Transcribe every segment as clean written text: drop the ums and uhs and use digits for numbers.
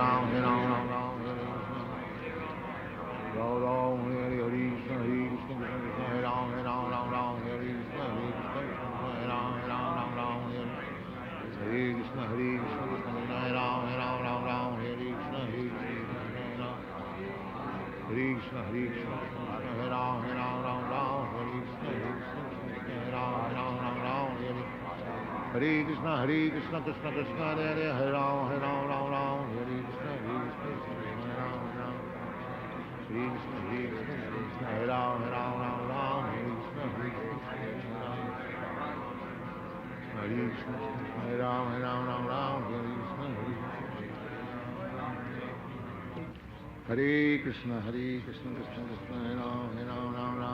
Ram, Hare Ram, Ram Ram, Hare Krishna. Ram Ram, Hare Hare Krishna, Hare Krishna, Krishna Krishna, Hare Ram, Ram Ram, Hare Krishna, Hare Krishna, Krishna Krishna, Hare Ram, Ram Ram, Hare Hare Krishna, Hare Krishna, Krishna Krishna, Hare Ram, Ram, Hare Krishna, Hare Krishna, Hare Ram. Hare Krishna, Hare Krishna, Krishna Krishna, Hare Ram,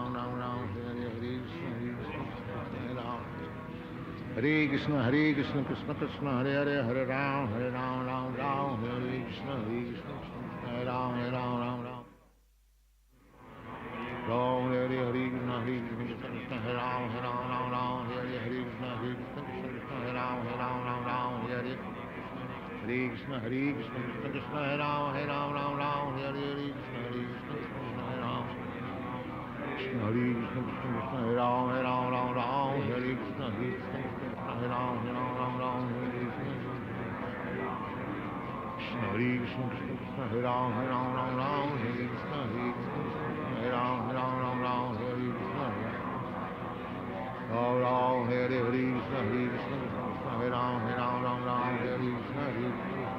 Ram Ram, Hare Krishna, Hare Krishna, Krishna Krishna, Hare Ram, Ram, Hare Hare Krishna, Hare Krishna, Krishna Krishna, Hare Hare, Hare Ram, Ram, Hare Krishna, Hare Krishna, Krishna Krishna, Hare Ram, Ram. Hare Krishna, Hare Krishna, Krishna Krishna, Hare Ram, Ram, Hare Krishna, Hare Krishna, Hare Krishna, Hare Ram, Ram, Hare Krishna, Hare Krishna. Hare Krishna, Hare Krishna, Krishna Krishna, Hare Ram, Ram, Hare Krishna, Hare Ram. Hare Krishna, Hare Krishna, Krishna Krishna, Hare Hare, Hare Ram, Ram, Hare Krishna, Hare Ram, Ram. Ram, Hare Krishna, Hare Krishna, Krishna Hare Ram, Hare Krishna, Krishna Krishna, Hare Ram, Hare Krishna, Hare Krishna, Krishna Krishna, Hare Ram, Hare Krishna, Krishna,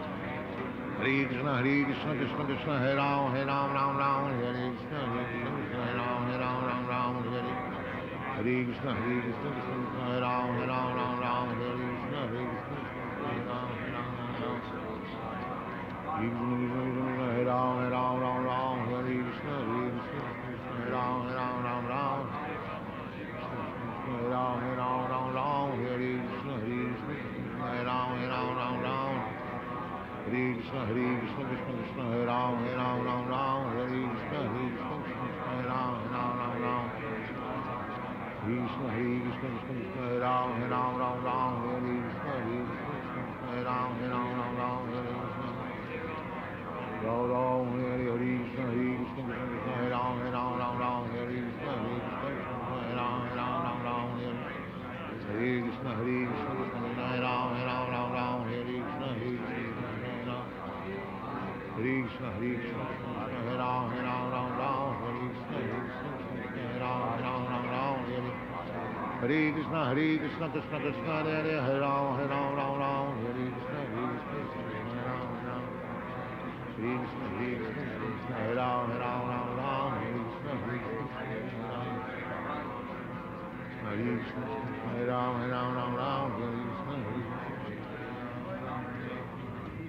Hare Ram. Krishna, Hare Krishna, Krishna Krishna, Hare Ram, Hare Krishna, Krishna Krishna, Hare Ram, Hare Krishna. Krishna, Hare Krishna, Krishna Krishna, Hare Ram, Hare Krishna, Hare Ram, Hare Krishna. Ram Ram, Hare Krishna, Krishna, Hare Ram, Hare Krishna, Ram. Hare Krishna, Hare Krishna, Krishna Krishna, Hare Ram, Hare Krishna, Hare Ram, Hare Krishna, Krishna, Hare Ram, Hare Krishna, Hare Krishna, Hare Ram, Hare Krishna, Hare Ram, Hare Ram, Hare Krishna, Hare Ram, Hare Krishna, Hare Krishna, Krishna Krishna, Hare Ram, Hare Krishna, Hare Ram, Krishna, Hare Krishna, Krishna Krishna, Hare Ram, Hare Krishna, Hare Ram, Hare Krishna. Ram Ram, Hare Krishna, Hare Krishna, Krishna Krishna, Hare Ram, Hare Krishna, Hare Ram, Hare Krishna, Hare Krishna, Krishna Krishna, Hare Ram, Hare Krishna, Hare Krishna, Hare Krishna, Hare Ram, Hare Krishna, Hare Ram, Hare Krishna, Hare Krishna, Krishna Krishna, Hare Ram, Hare Krishna, Hare Krishna, Hare Krishna, Hare Ram, Hare Krishna, Hare Krishna, Hare Ram, Hare Krishna.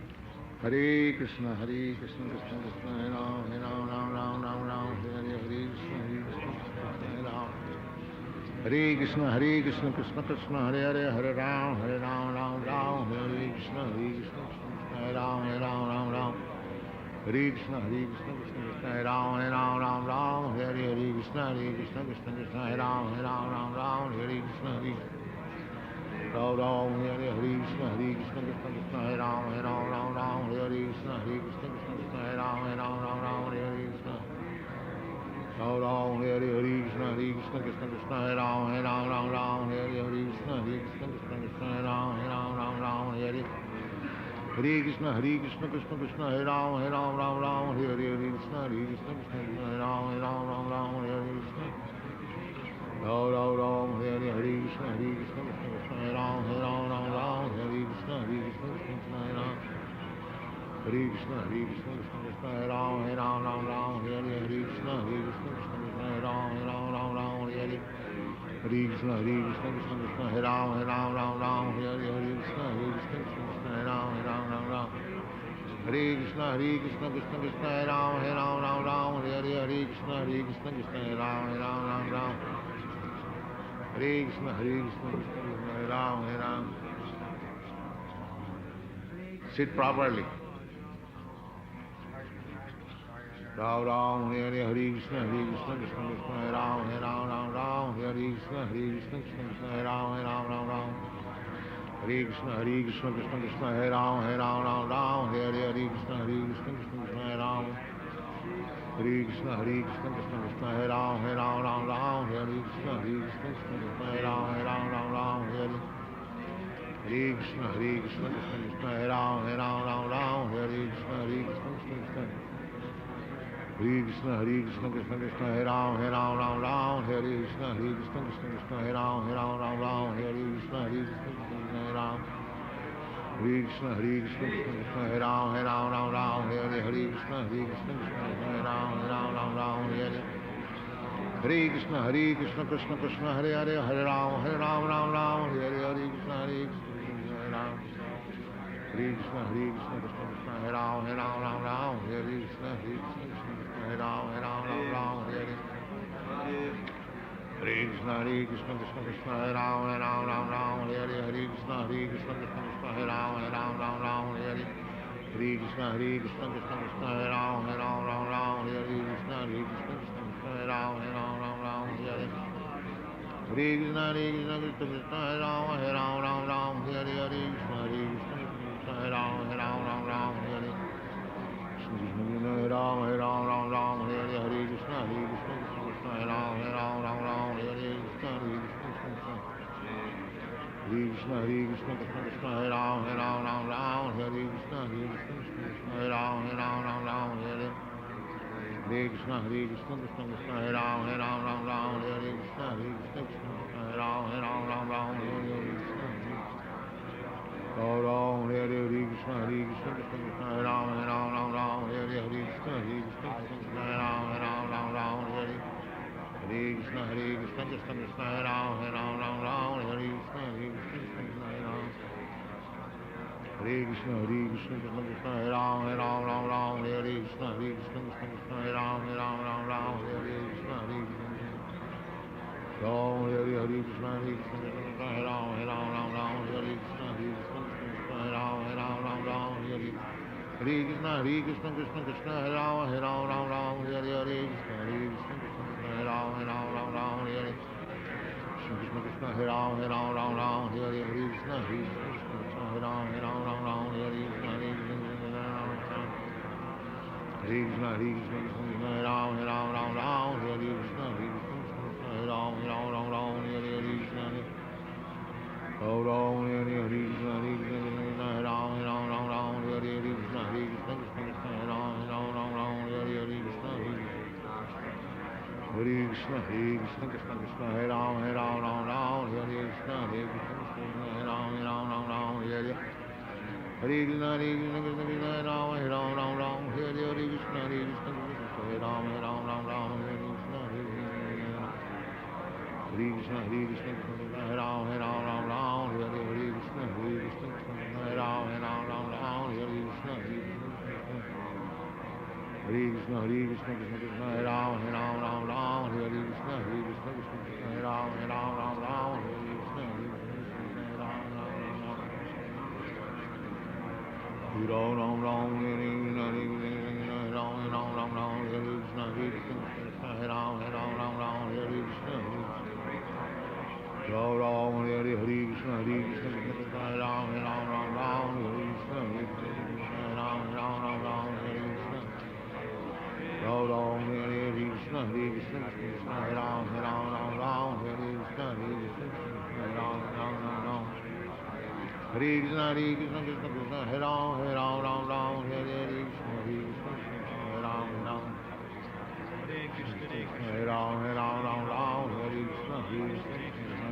Hare Krishna, Hare Krishna, Krishna Krishna, Hare Ram, Hare Krishna, Hare Ram. Hare Krishna, Hare Krishna, Krishna Krishna, Hare Ram, Hare Krishna, Hare Ram, Hare Krishna, Hare Krishna, Krishna Krishna, Hare Ram, Hare Krishna, Krishna Krishna, Hare Ram, Hare Krishna, Ram Ram, Hare Krishna, Krishna Krishna, Hare Ram, Hare Krishna, Krishna Krishna, Hare Ram, Hare Krishna. Ram Ram, Hare Krishna, Krishna Krishna, Hare Ram, Hare Krishna, Krishna Krishna, Hare Ram, Hare Krishna, Hare Krishna, Krishna Krishna, Hare Ram, Hare Krishna, Krishna Krishna, Hare Ram, Hare Krishna. Ram Ram, Hare Krishna, Krishna Krishna, Hare Ram, Hare Krishna, Krishna Krishna, Hare Ram. Hare Krishna, Hare Krishna, Krishna Krishna, Hare Ram, Hare Krishna, Krishna Krishna, Hare Ram, Hare Krishna, Hare Krishna, Krishna Krishna, Hare Ram, Hare Krishna, Krishna, Hare Ram, Hare Krishna, Hare Krishna, Krishna Krishna, Hare Ram, Hare Krishna, Krishna, Hare Ram, Hare Krishna, Hare Krishna, Krishna Krishna, Hare Ram. Sit properly. Ram Ram, Hare Krishna, Krishna Krishna, Hare Ram, Hare Krishna, Krishna Krishna, Hare Ram, Hare Krishna, Krishna Krishna, Hare Ram, Ram Ram, Hare Hare, Krishna, Krishna Krishna, Hare Ram. Hare Krishna, Krishna Krishna, Hare Ram, Ram Ram, Hare Krishna, Krishna Krishna, Hare Ram, Ram, Hare. Hare Krishna, Krishna Krishna, Hare Ram, Ram, Hare Krishna, Krishna Krishna. Hare Krishna, Krishna Krishna, Hare Ram, Ram, Hare Krishna, Krishna Krishna, Hare Ram, Ram, Hare Krishna, Krishna Krishna, Hare Ram. Hare Krishna, Krishna Krishna, Hare Ram, Ram, Hare Krishna, Krishna Krishna, Hare Ram, Ram, Hare. Hare Krishna, Krishna Krishna, Hare Hare, Hare Ram, Ram, Hare Krishna, Krishna Hare Ram. Hare Krishna, Krishna Krishna, Hare Ram, Ram, Hare Krishna, Krishna Hare Ram, Ram, Hare. Hare Krishna, Krishna Krishna, Hare Ram, Ram, Hare Krishna, Krishna Krishna, Hare Ram, Ram, Hare. Hare Krishna, Krishna Krishna, Hare Ram, Ram, Hare Krishna, Krishna Krishna, Hare Ram, Hare. Hare Krishna, Krishna Krishna, Hare Ram, Ram, Hare Krishna, Krishna Krishna, Hare Ram, Ram, Hare. Krishna, Hare Ram, Hare Krishna, Krishna, Hare Ram, Hare Krishna, Krishna. Hare Krishna, Krishna Krishna, Hare Ram, Hare Krishna, Krishna, Hare Ram, Hare. Hare Krishna, Krishna Krishna, Hare Ram, Hare Krishna, Krishna, Hare Ram, Hare Krishna. Ram, Hare Krishna, Krishna Krishna, Hare Ram, Hare Krishna, Krishna, Hare Ram, Hare. Hare Krishna, Krishna Krishna, Hare Ram, Hare Krishna, Krishna, Hare Ram. Hare Krishna, Krishna Krishna, Hare Ram, Hare Krishna, Krishna, Hare Ram, Hare Krishna, Krishna. Ram, Hare Krishna, Krishna Krishna, Hare Ram, Hare Krishna, Krishna, Hare Ram, Hare. Hare Krishna, Krishna Krishna, Hare Ram, Hare Krishna, Krishna, Hare Ram, Hare. Krishna Krishna, Hare Ram, Hare Krishna, Krishna, Hare Ram, Hare Krishna, Hare Krishna, Hare Ram, Hare Krishna, Hare Ram, Hare Krishna. Ram, Hare Krishna, Hare Ram, Hare Krishna, Krishna, Hare Ram, Hare Krishna. Hare Krishna, Krishna, Hare Ram, Hare Krishna, Krishna, Hare Ram, Hare. Hare Krishna, Krishna, Hare Ram, Hare Krishna, Krishna, Hare Ram, Hare Krishna, Hare Krishna, Krishna, Hare Ram, Hare Krishna, Krishna, Hare Ram, Hare Krishna, Hare Krishna, Krishna, Hare Ram, Hare Krishna, Krishna, Hare Ram, Hare Krishna, Ram, Hare Krishna, Hare Ram, Hare Krishna. Ram, Hare Krishna, Hare Ram, Hare Krishna, Hare Ram, Hare Krishna. Ram, Hare Krishna, Hare Ram, Hare Krishna, Hare Ram, Hare Krishna, Krishna, Hare Ram, Hare Krishna, Hare Ram, Hare Ram, Hare Krishna, Hare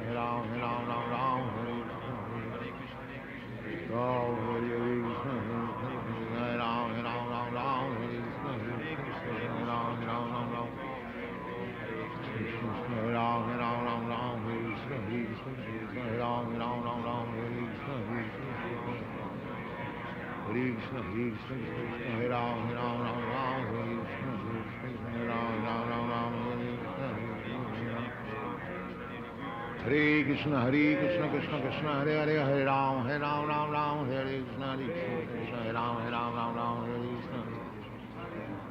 Ram, Hare Krishna. Ram, Hare Krishna, Hare Ram, Hare Krishna, Hare Ram, Hare Ram, Hare Krishna, Hare Ram, Hare Krishna, Hare Krishna, Hare Ram, Hare Krishna, Hare Ram, Hare Krishna, Krishna Krishna, Hare Hare, Hare Ram, Hare Krishna, Krishna, Hare Ram, Hare Krishna.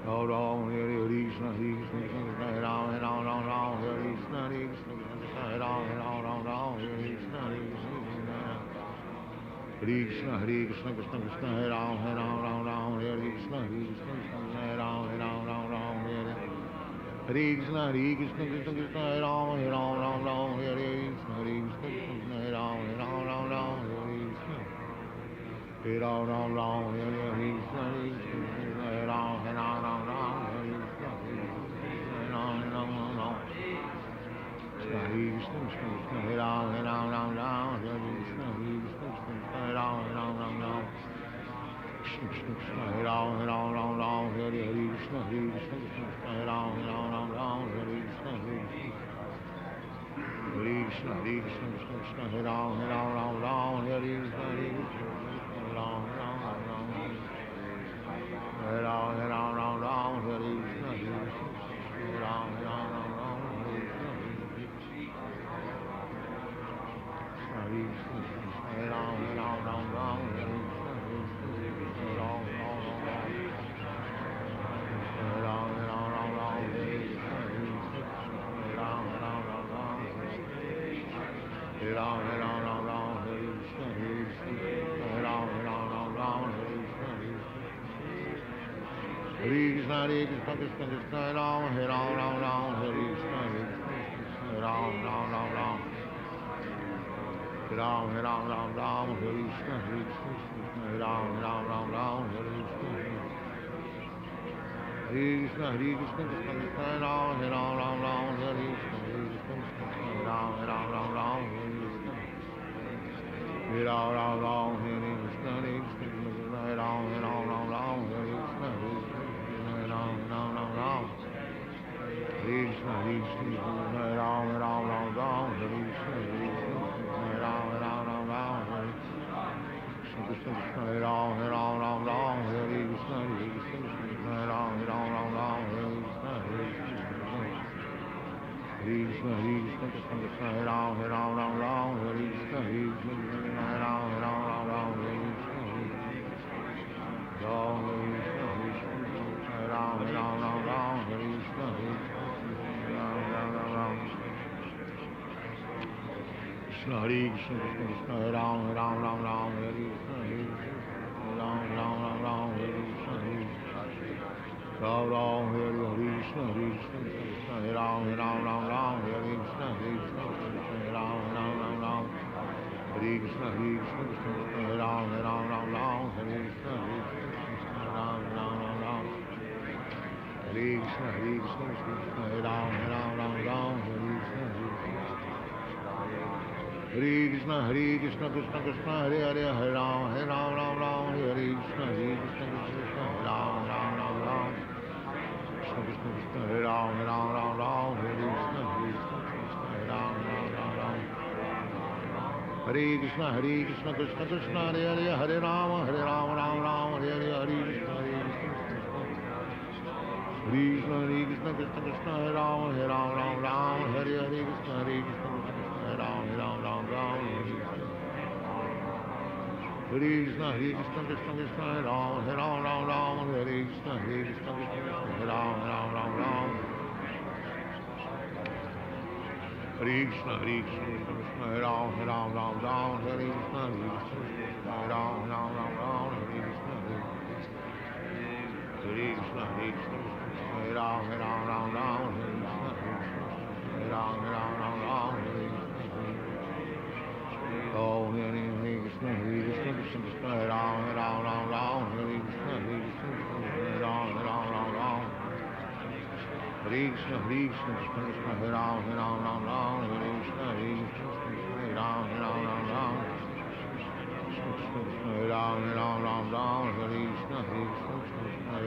Ram, Hare Krishna, Krishna, Hare Ram, Hare Krishna, Krishna, Hare Ram, Hare Krishna, Krishna. Hare Krishna, Krishna Krishna, Hare Ram, Ram Ram, Hare Krishna, Krishna Krishna, Hare Ram, Ram Ram, Hare Hare Krishna, Krishna Krishna, Hare Ram, Ram Ram, Hare Krishna, Krishna Krishna, Hare Ram, Ram Ram, Hare Krishna, Hare Ram, Ram Ram, Hare Krishna, Krishna Hare Ram, Ram Ram, Hare Krishna, Hare Ram, Ram Ram. Hare Krishna, Krishna Hare Ram, Ram Ram, Hare Krishna, Krishna Hare Ram, Ram Ram, Krishna Krishna Hare Ram, Ram Ram, Hare Krishna, Krishna Hare Ram, Ram Ram, Hare Krishna, Hare Krishna, Krishna Krishna Hare Ram, Ram Ram, Hare Krishna, Krishna Hare Ram, Ram Ram, Hare Ram, Ram Ram, Hare Krishna, Krishna Hare Ram, Ram Ram. Hare Krishna, Hare Ram, Ram Ram, Hare Krishna, Hare Ram, Ram Ram, Hare Ram, Ram Ram, Hare Krishna, Hare Ram, Ram Ram, Hare Ram, Ram Ram, Hare Krishna, Hare Ram, Ram Ram, Hare Krishna, Hare Krishna, Krishna Krishna, Hare Ram, Ram, Hare Krishna, Hare Ram, Ram Ram. Ram, Ram, Ram, Ram, Hare Krishna, Hare Ram, Ram Ram, Hare Krishna, Krishna Krishna, Hare Ram, Ram Ram, Hare Krishna, Hare Ram, Ram Ram, Hare Krishna, Hare Ram, Ram Ram, Hare Krishna, Hare Ram, Ram, Hare Krishna, Hare Ram, Ram Ram, Krishna Krishna, Hare Ram, Ram Ram, Hare Krishna, Hare Ram, Ram Hare Krishna, Hare Ram, Ram Hare Krishna, Hare Ram, Ram Hare Krishna, Krishna Krishna, Hare Ram, Ram Hare Krishna, Hare Ram, Ram Hare Krishna, Ram Krishna, Hare Ram, Ram Hare Krishna, Ram Krishna, Hare Krishna, Krishna Hare Ram, Ram Hare Krishna, Hare Ram, Hare Krishna, Ram Hare Krishna, Krishna Hare Ram, Ram Hare Krishna, Hare Ram, Ram Hare Krishna, Krishna Hare Ram, Ram Hare Krishna, Ram Hare Krishna, Krishna Hare Ram, Ram Hare Krishna, Hare Krishna, Krishna Krishna, Hare Hare, Hare Ram, Ram, Hare Krishna, Krishna Hare Ram, Ram, Krishna Krishna, Hare Ram, Ram, Hare Krishna, Hare Ram, Ram, Hare Krishna, Krishna Krishna, Hare Hare, Hare Ram, Ram, Hare Hare, Hare Krishna, Krishna Krishna, Hare Ram, Ram, Hare Hare, Krishna, Hare Ram, Ram, Krishna Krishna, Hare Ram, Ram, Hare Krishna, Hare Ram, Ram, Krishna Krishna, Hare Ram, Ram, Hare Krishna, Hare Ram, Ram, Hare Krishna, Krishna Krishna, Hare Ram, Ram, Hare Krishna, Hare Ram, Ram, Hare Oh, Hare Krishna, Krishna Hare Ram, Ram, Hare Krishna, Hare Ram, Ram, Hare Krishna, Krishna Hare Ram, Hare Krishna, Hare Ram, Ram, Hare Ram, Hare Krishna, Hare Ram, Hare Krishna, Krishna Krishna, Hare Ram, Hare Krishna, Hare Ram,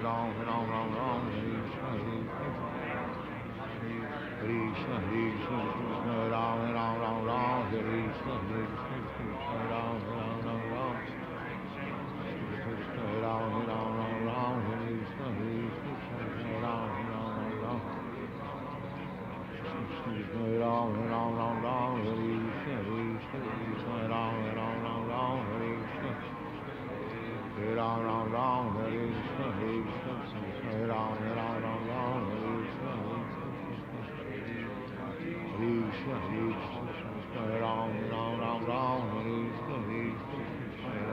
Krishna Hare Ram, Hare Krishna, Hare Ram, Krishna Hare Ram, Hare Krishna, Hare Ram, Hare Krishna, Hare Ram, Hare Krishna, Hare Ram, Hare Krishna, Krishna Krishna, Hare Ram, Hare Krishna, Hare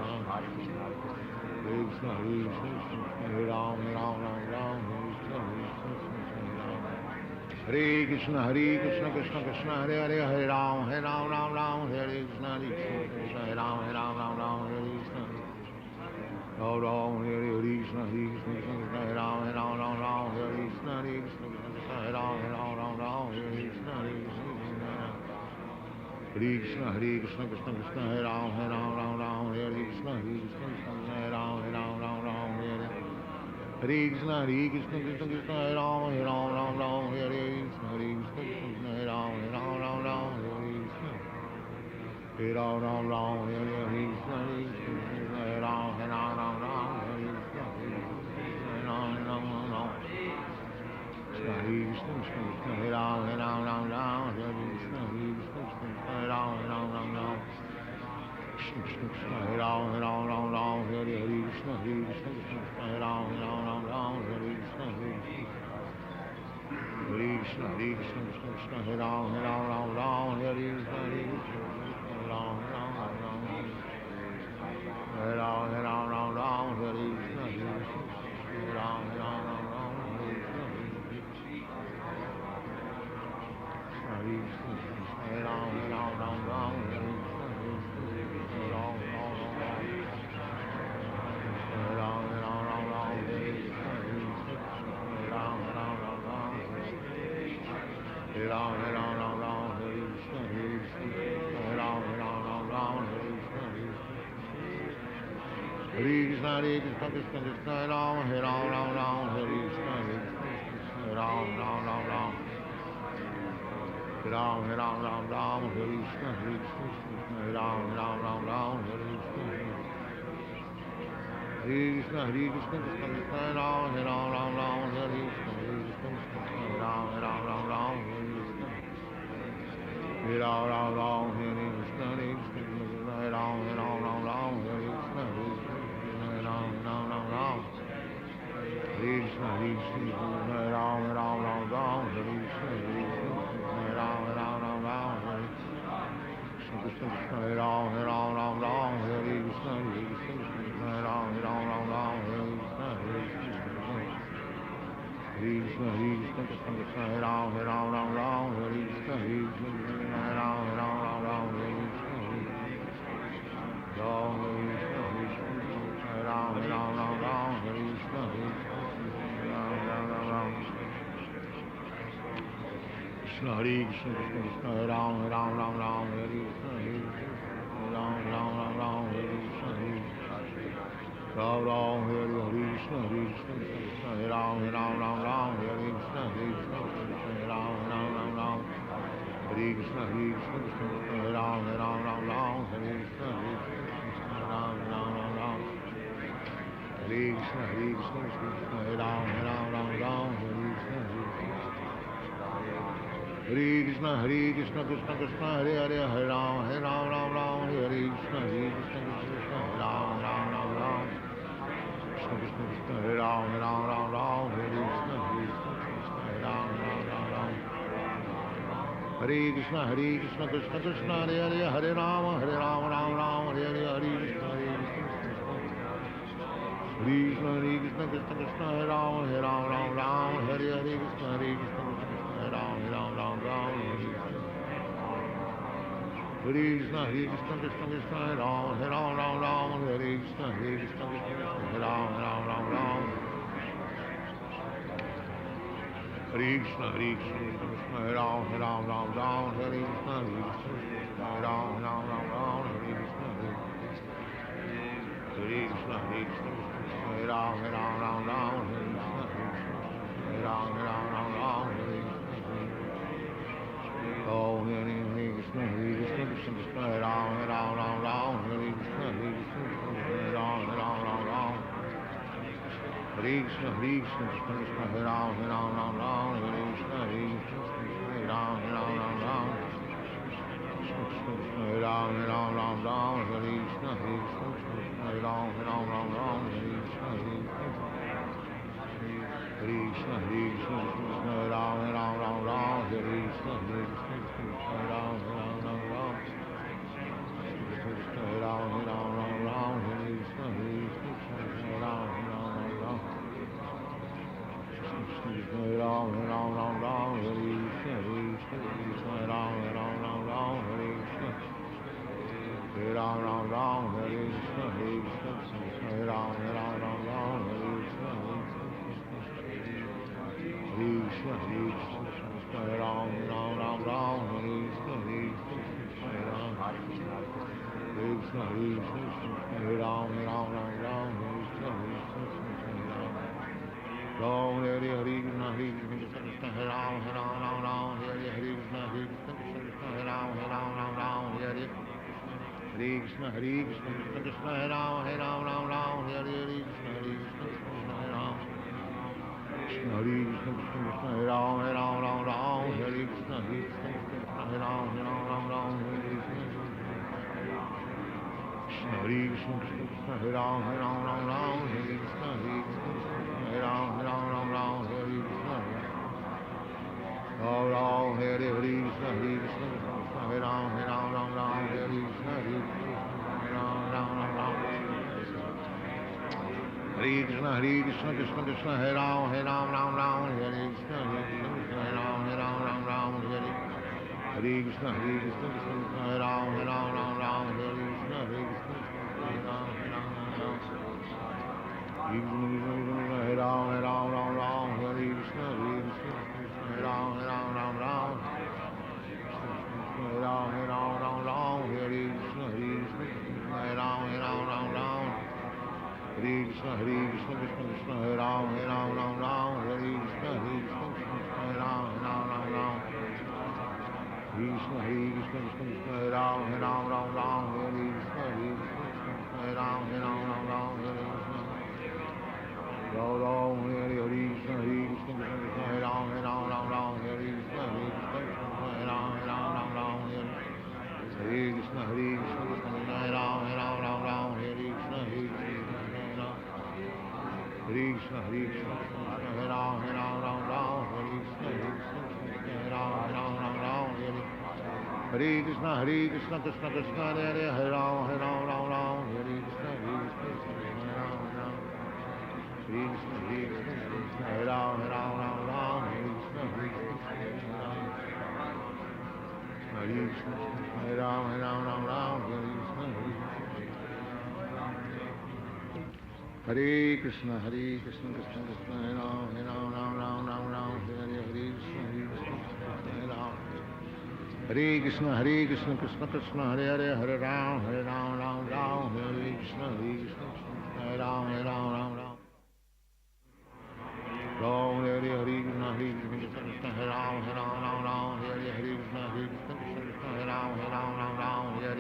Krishna, Krishna Krishna, Hare Hare, Hare Ram, Ram, Hare Krishna, Krishna, Hare Ram, Ram, Hare Krishna. Ram Ram, Hare Krishna, Krishna, Hare Ram, Hare Krishna, Krishna, Hare Ram, Hare Krishna, Krishna, Krishna Krishna, Hare Ram, Hare Krishna, Hare Ram, Hare Hare Krishna, Krishna, Hare Ram, Hare Krishna, Krishna, Hare Ram, Hare Krishna, Hare Ram, Hare Krishna, Hare Ram, Hare Krishna, Hare Krishna, Hare Ram, Hare Krishna, Hare Ram, Krishna, Hare Ram, Hare Krishna, Hare Ram, Hare Krishna, Krishna, Krishna, Hare Ram, Hare Krishna, Hare Ram, Hare Ram, Hare Krishna, Hare Ram, Hare Krishna, Krishna, Hare Ram, Hare Ram, Hare Krishna, Hare Ram, Hare Ram, Hare Krishna, Hare Ram, Hare Krishna, Hare Krishna, Krishna, Hare Ram, Hare Hare Krishna, Hare Ram, Hare Ram, Hare Krishna, Hare Ram, Hare Krishna, Krishna, Hare Ram, Hare Krishna, Hare Ram, Krishna, Hare Ram, Hare Krishna, Hare Ram, Hare Krishna, Krishna, Hare Ram, Hare Krishna, Hare Ram, Hare Krishna, Hare Krishna, Hare Ram, Hare Krishna, Hare Ram, Hare Krishna, Ram Ram, Hare Krishna, Hare Ram, Hare Krishna, Hare Ram, Hare Krishna, Hare Ram, Hare Krishna, Ram Ram, Hare Krishna, Hare Ram, Hare Krishna, Hare Krishna, Krishna Krishna, Hare Hare, Hare Ram, Hare Krishna, Krishna, Hare Ram, Krishna Krishna, Hare Ram, Hare Krishna, Hare Ram, Hare Krishna, Krishna Krishna, Hare Hare, Hare Ram, Hare Hare, Hare Krishna, Krishna, Krishna Krishna, Hare Ram, Hare Hare, Hare Krishna, Hare Ram, Krishna, Krishna, Hare Ram, Hare Krishna, Hare Ram, Hare Krishna, Krishna, Hare Ram, Hare Krishna, Hare Ram, Hare Krishna, Hare Krishna, Hare Ram, Hare Krishna, Hare Ram, Hare Om Hare Krishna, Krishna, Hare Ram, Hare Krishna, Hare Ram, Hare Krishna, Krishna, Hare Ram, Hare Krishna, Hare Ram, Hare Ram, Hare Krishna, Hare Ram, Hare Krishna, Hare Ram, Hare Krishna, Hare Ram, Hare Ram, Hare Ram, Hare Ram, Hare Ram, Ram Ram, Hare Krishna, Hare Ram. Ram Hare Krishna, Hare Krishna, Krishna Hare Ram, Hare Ram, Ram Ram, Hare Krishna, Krishna Krishna Hare Ram, Hare Ram, Ram Ram, Hare Krishna, Krishna Krishna Hare Ram, Hare Ram, Ram Ram, Hare Krishna, Krishna Krishna Hare Ram. Krishna Krishna Krishna Hare Ram, Hare Ram, Ram Ram, Hare Krishna, Krishna Krishna Hare Ram, Hare Ram, Ram Ram, Hare Krishna. Krishna Krishna Krishna Hare Ram, Hare Ram, Ram Ram, Hare Krishna, Krishna Hare Ram, Hare Ram, Ram Ram, Hare Krishna. Ram Ram, Hare Krishna, Krishna Krishna Hare Ram, Hare Ram, Ram Ram, Hare Krishna, Krishna Hare Ram, Ram Ram, Ram. Hare Krishna, Krishna Krishna Hare Ram, Hare Ram, Ram Ram, Hare Krishna, Krishna Hare Ram, Hare Ram, Ram Ram, Hare Krishna, Krishna Krishna Hare Ram, Hare Ram, Ram Ram, Hare Krishna, Krishna Hare Ram, Hare Ram, Ram. Hare Ram, Hare Ram, Ram Ram, Hare Krishna, Krishna Hare Ram, Hare Ram, Ram Ram. Hare Ram, Hare Ram, Ram Ram, Hare Krishna, Krishna Hare Ram, Hare Ram, Ram Ram. Hare Krishna, Krishna Krishna Hare Ram, Hare Ram, Ram Ram, Hare Krishna, Krishna Hare Ram, Hare Ram, Ram Ram. Krishna, Krishna Krishna Hare Ram, Hare Ram, Ram Ram, Hare Krishna, Krishna Hare Ram, Hare Ram, Ram Ram, Hare Krishna. Ram Ram, Hare Krishna, Krishna Krishna Hare Ram, Hare Ram, Ram Ram, Hare Krishna, Krishna Hare Ram, Hare Ram, Ram Ram, Hare Krishna, Krishna Krishna Hare Ram, Hare Ram, Ram Ram, Hare Krishna, Krishna Hare Ram. Krishna, Krishna Hare Ram, Hare Ram, Ram Ram, Hare Krishna, Krishna Hare Ram, Hare Ram, Ram Ram, Hare Krishna, Krishna Krishna Hare Hare Ram, Hare Ram, Ram Ram, Hare Krishna, Krishna Hare Ram, Hare Ram. Krishna, Krishna Hare Ram, Hare Ram, Ram Ram, Hare Krishna, Krishna Hare Ram. Hare Krishna, Hare Ram, Hare Ram, Ram Ram, Hare Krishna, Hare Krishna, Krishna Krishna Hare Ram, Hare Ram, Ram Ram, Ram Ram, Hare Krishna, Krishna Hare Ram. Hare Krishna, Krishna Krishna Hare Hare, Hare Ram, Ram Ram, Hare Krishna, Krishna Hare Ram, Hare Ram, Ram Ram. Ram Hare Krishna, Krishna Hare Ram, Hare Ram, Ram Ram, Hare Krishna, Krishna Hare Ram, Hare Ram, Ram Ram, Hare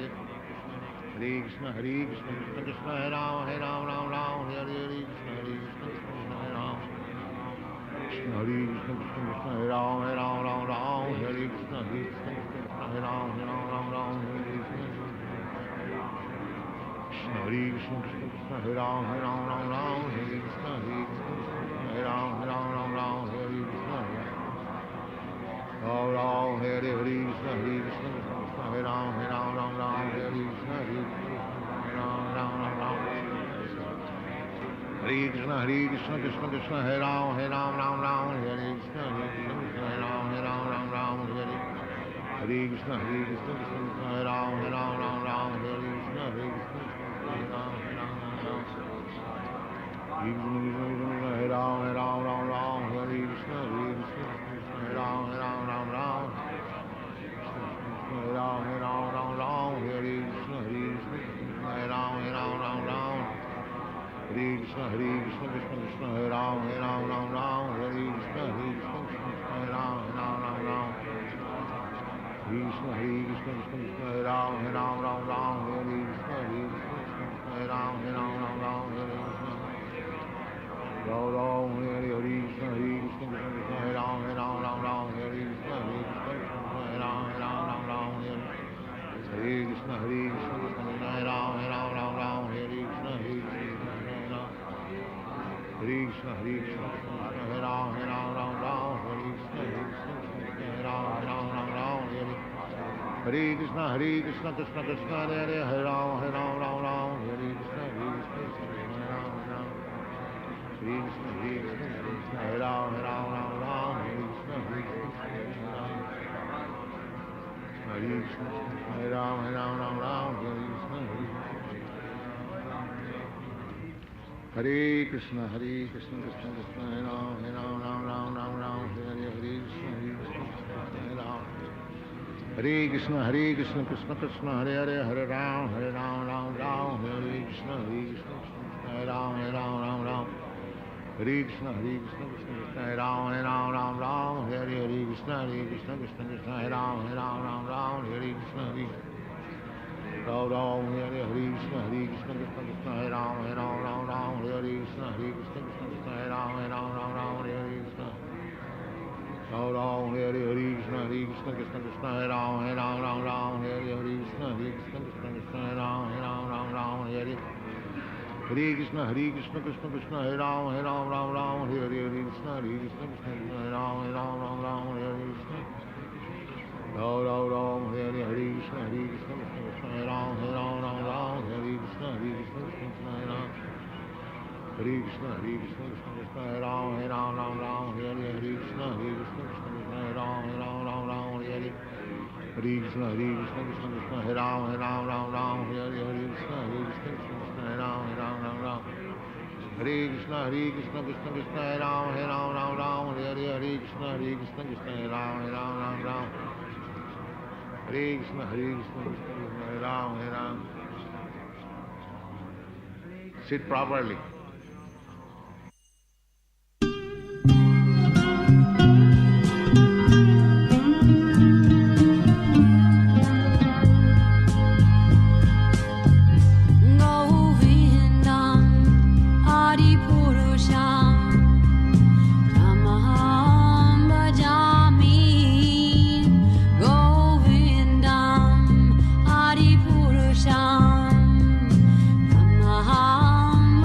Krishna, Krishna Hare Ram, Hare Ram, Ram Ram, Hare Krishna, Krishna Hare Ram. Krishna, Krishna Hare Ram, Hare Ram, Ram Ram, Hare Krishna, Krishna Hare Ram, Hare Ram, Ram Ram, Hare Krishna. Krishna, Krishna Hare Ram, Hare Ram, Ram Ram, Hare Krishna, Krishna Hare Ram, Hare Ram, Ram Ram, Hare Krishna. Ram Ram, Hare Krishna, Krishna Hare Ram, Hare Ram, Ram Ram, Hare Krishna, Krishna Hare Ram, Ram Ram, Ram. Hare Krishna, Krishna Hare Ram, Hare Ram, Ram Ram, Hare Krishna, Krishna Hare Ram, Hare Ram, Ram Ram, Hare Krishna, Krishna Hare Ram, Hare Ram, Ram Ram, Hare Krishna, Krishna Hare Ram, Hare Ram, Ram. Krishna, Hare Ram, Hare Ram, Ram Ram, Hare Krishna, Krishna Hare Ram, Hare Ram, Ram Ram. Hare Ram, Hare Ram, Ram Ram, Hare Krishna, Krishna Hare Ram, Hare Ram, Ram Ram. Hare Krishna, Krishna Hare Ram, Hare Ram, Ram Ram, Hare Krishna, Krishna Hare Ram, Hare Ram, Ram Ram. Krishna, Krishna Hare Ram, Hare Ram, Ram Ram, Hare Krishna, Krishna Hare Ram, Hare Ram, Ram Ram, Hare Krishna. Ram Ram, Hare Krishna, Krishna Hare Ram, Hare Ram, Ram Ram, Hare Krishna, Krishna Hare Ram, Hare Ram, Ram Ram, Hare Krishna, Hare Ram, Hare Ram, Ram Ram, Hare Krishna, Krishna Hare Ram. Krishna, Hare Ram, Hare Ram, Ram Ram, Hare Krishna, Krishna Hare Ram, Hare Ram, Ram Ram, Hare Krishna, Krishna Hare Hare, Hare Ram, Ram Ram, Hare Krishna, Krishna Hare Ram, Hare Ram. Krishna, Hare Ram, Ram Ram, Hare Krishna, Krishna Hare Ram. Hare Krishna, Hare Ram, Ram Ram, Hare Krishna, Hare Krishna, Krishna Hare Ram, Ram Ram, Hare Krishna, Krishna Hare Ram. Hare Krishna, Krishna Krishna, Hare Hare, Hare Ram, Ram Ram, Hare Krishna, Hare Ram, Ram Ram. Hare Krishna, Krishna Krishna, Hare Ram, Ram, Hare Krishna, Krishna Krishna, Hare Ram, Hare Krishna, Ram Ram, Hare Krishna, Krishna Krishna, Hare Ram, Hare Krishna, Krishna Krishna, Hare Ram, Hare Krishna. Ram Ram, Hare Krishna, Krishna Krishna, Hare Ram, Hare Krishna, Krishna Krishna, Hare Ram, Hare Krishna, Krishna Krishna, Hare Ram, Hare Krishna, Krishna Krishna, Hare Ram, Hare Krishna. Ram Ram, Hare Krishna, Krishna Krishna, Hare Ram, Hare Krishna, Krishna Krishna, Hare Ram. Hare Krishna, Krishna, Hare Ram, Hare Krishna, Krishna, Hare Ram, Hare Krishna, Krishna, Hare Ram, Hare Krishna, Krishna, Hare Ram, Hare Krishna, Krishna, Hare Ram, Hare Krishna, Krishna, Hare Ram, Hare Krishna, Hare Ram. Sit properly. Maham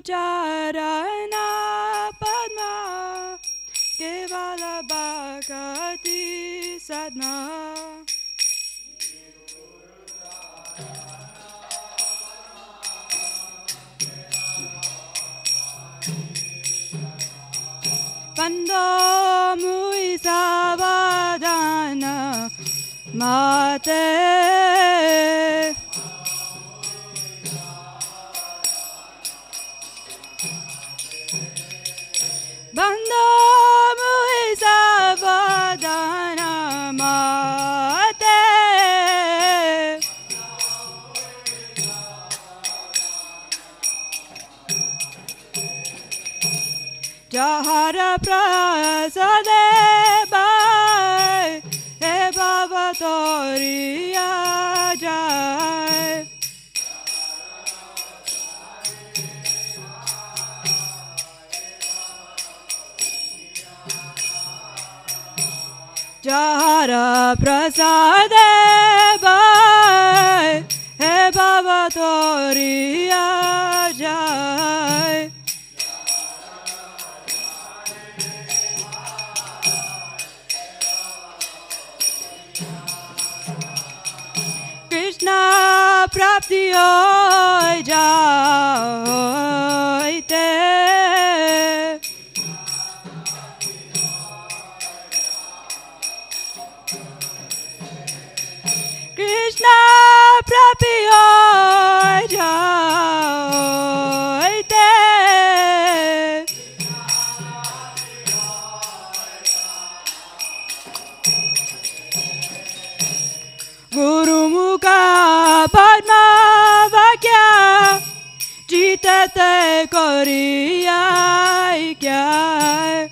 charana padma kevala bhakati sadhana. Pando mui savadana mate. Bando mui savadana mate. Jahara prasade bai he bhavatoriya jai. Jahara prasade bai he bhavatoriya jai. Krishna prapti hoy jaite. Krishna prapti hoy jaite. Guru Mukha Padma Vakya Jitate Koriya Kya.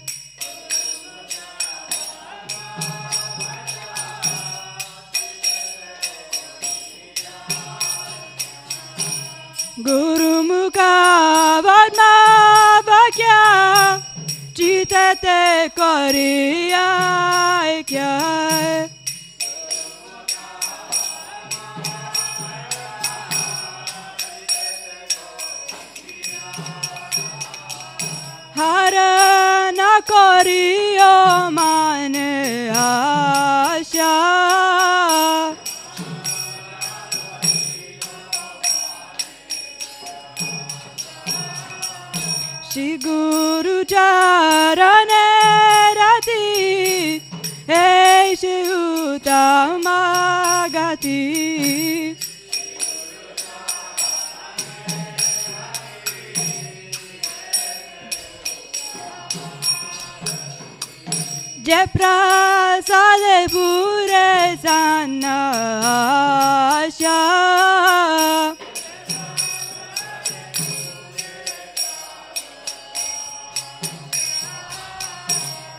Guru Mukha Padma Vakya Jitate Koriya Kya. Hara na koriyo mane asha. Shri Guru charane rati eishe utama gati. Jai prasade pure sanasya.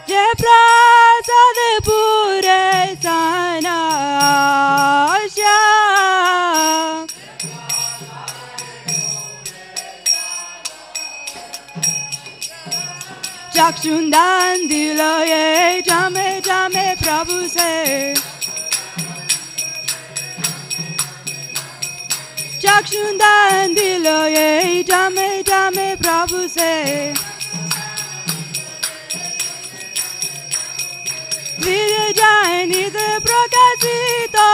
Jai prasade pure sanasya. Chakshundan dilaye jame jame Prabhu se. Chakshundan dilaye jame jame Prabhu se. Vidya jai nidhe prakasito.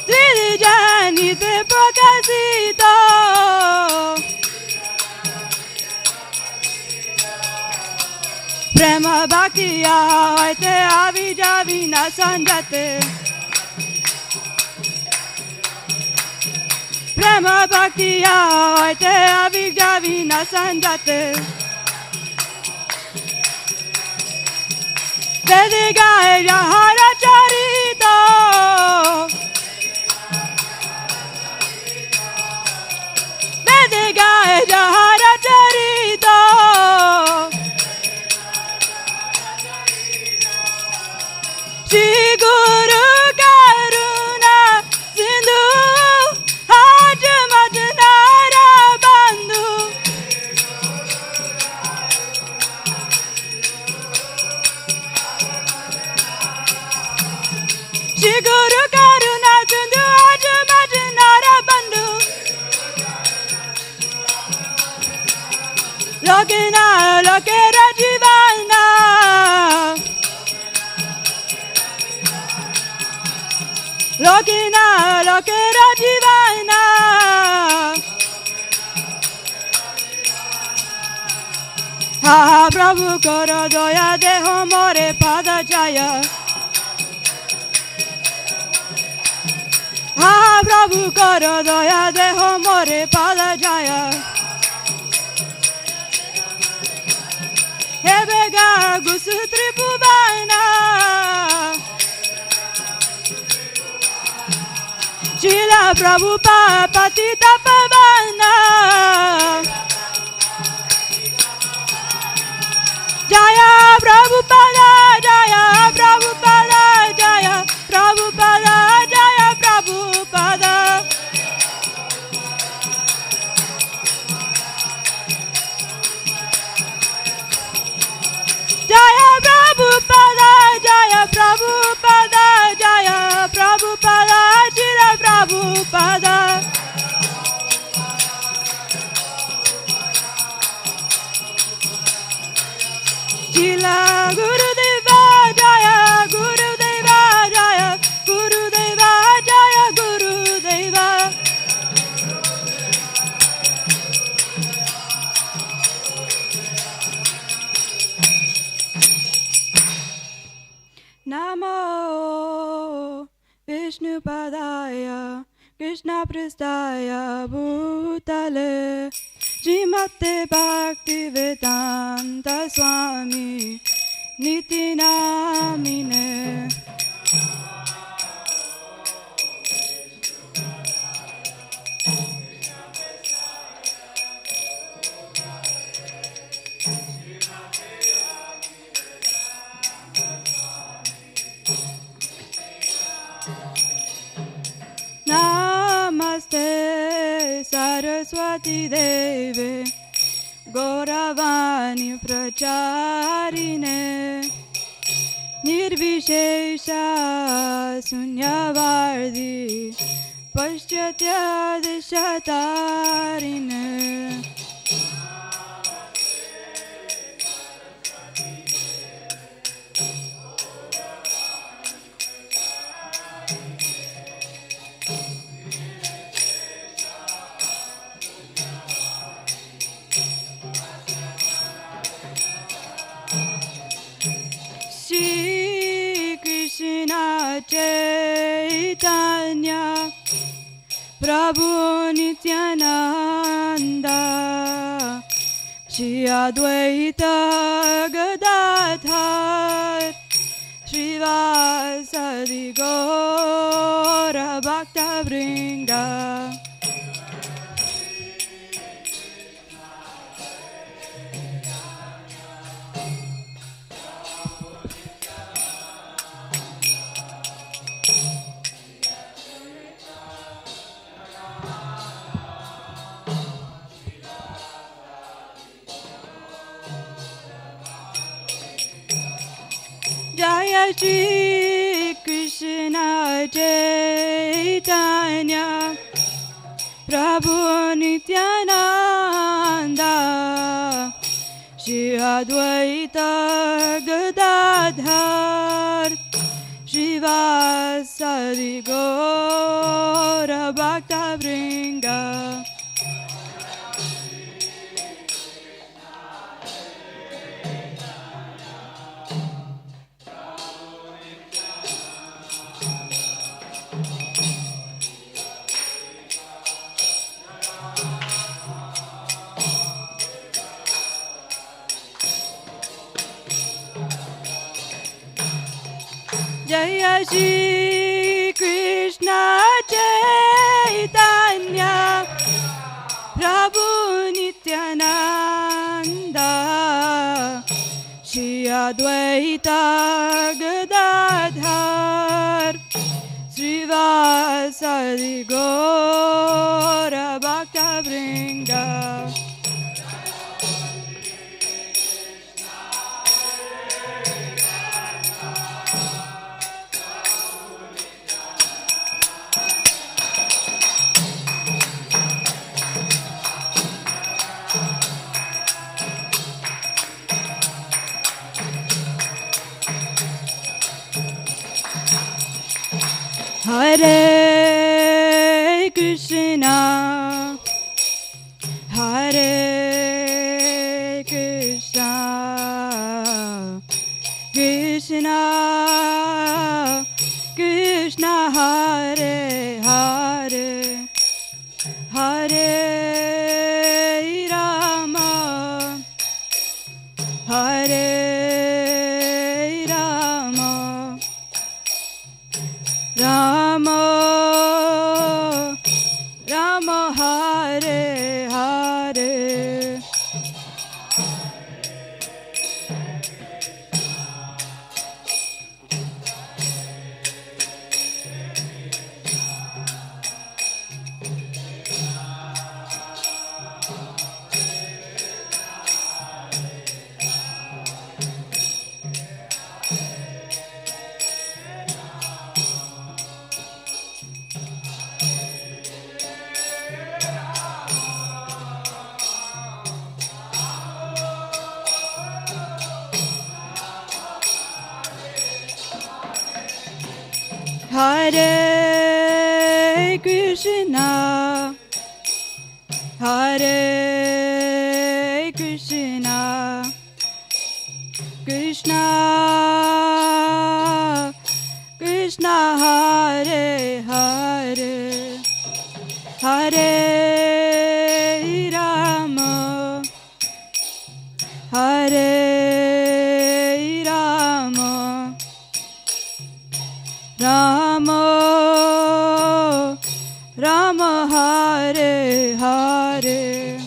Vidya jai nidhe prakasito. Prema bhaktiya hoite avijavi na sanjate. Prema bhaktiya hoite avijavi na sanjate. Vedigaye jahara charito. Vedigaye jahara charito. Shri Guru Karuna Sindhu Hajmat Nara Bandhu. Lokena, Lokera Jivana. Lokena, Lokera Jivana. Ha Prabhu karo doya deho more pada jaya. Ha Prabhu karo doya deho more pada jaya. He bega gusutri pubana. Chila Prabhupada patita pavana. Jaya Prabhupada, Jaya Prabhupada, Jaya Prabhupada, Jaya Prabhupada. Jaya Prabhupada, Jaya Prabhupada, Jaya Prabhupada, Jira Prabhupada. Jila Gurudeva, Jaya Gurudeva, Jaya Gurudeva, Jaya Gurudeva. Namo Vishnupadaya Krishna Pristaya Bhutale Srimate Bhaktivedanta Swami Niti Namine. Namaste Saraswati Deve Gauravani Pracharine Nirvishesha Sunyavardi Paschatya Dishatarine. Chaitanya Prabhu Nityananda Shri Advaita Gadadhar Srivasadi Gaura Bhakta Vrinda. Jaya Shri Krishna Chaitanya Prabhu Nityananda Shri Advaita Gadadhar Srivasadi Gaura Bhakta Vrinda. Jaya Shri Krishna Chaitanya Prabhu Nityananda Shri Advaita Gadadhar Srivasadi Gaura Bhakta Vrinda. Hare Krishna, Hare Krishna, Krishna Krishna Hare Hare, Hare Rama, Hare Rama, Rama Rama Hare Hare. Hare Krishna, Hare Krishna, Krishna Krishna Hare Hare, Hare Rama, Hare Rama, Rama Rama Hare Hare.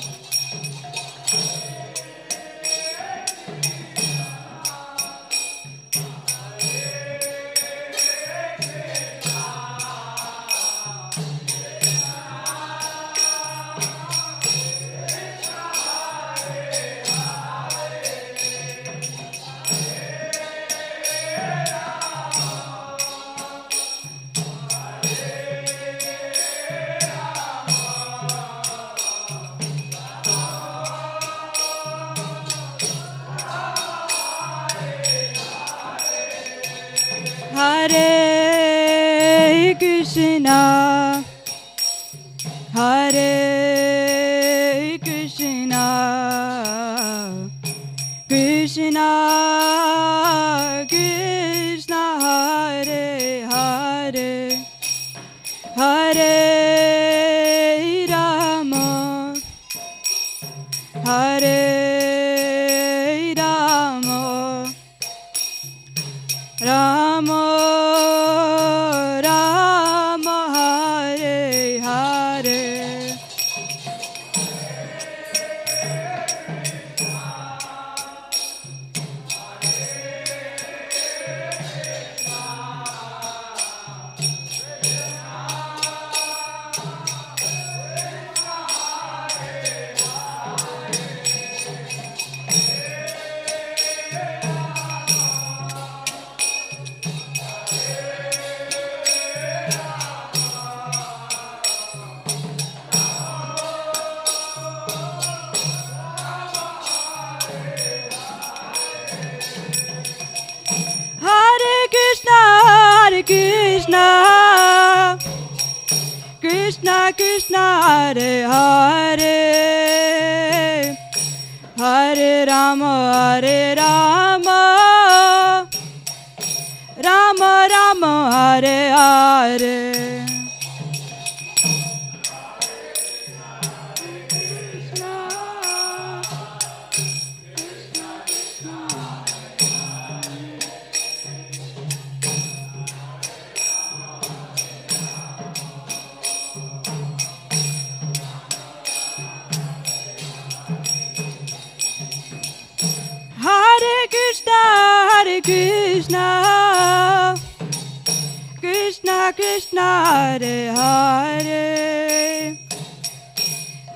Hare Krishna, Hare Krishna, Krishna Krishna Hare Hare, Hare Rama, Hare Rama, Rama Rama Hare Hare. Krishna, Krishna Krishna Hare Hare, Hare Rama, Hare Rama, Rama Rama Hare Hare. Hare Krishna, Krishna Krishna Hare Hare,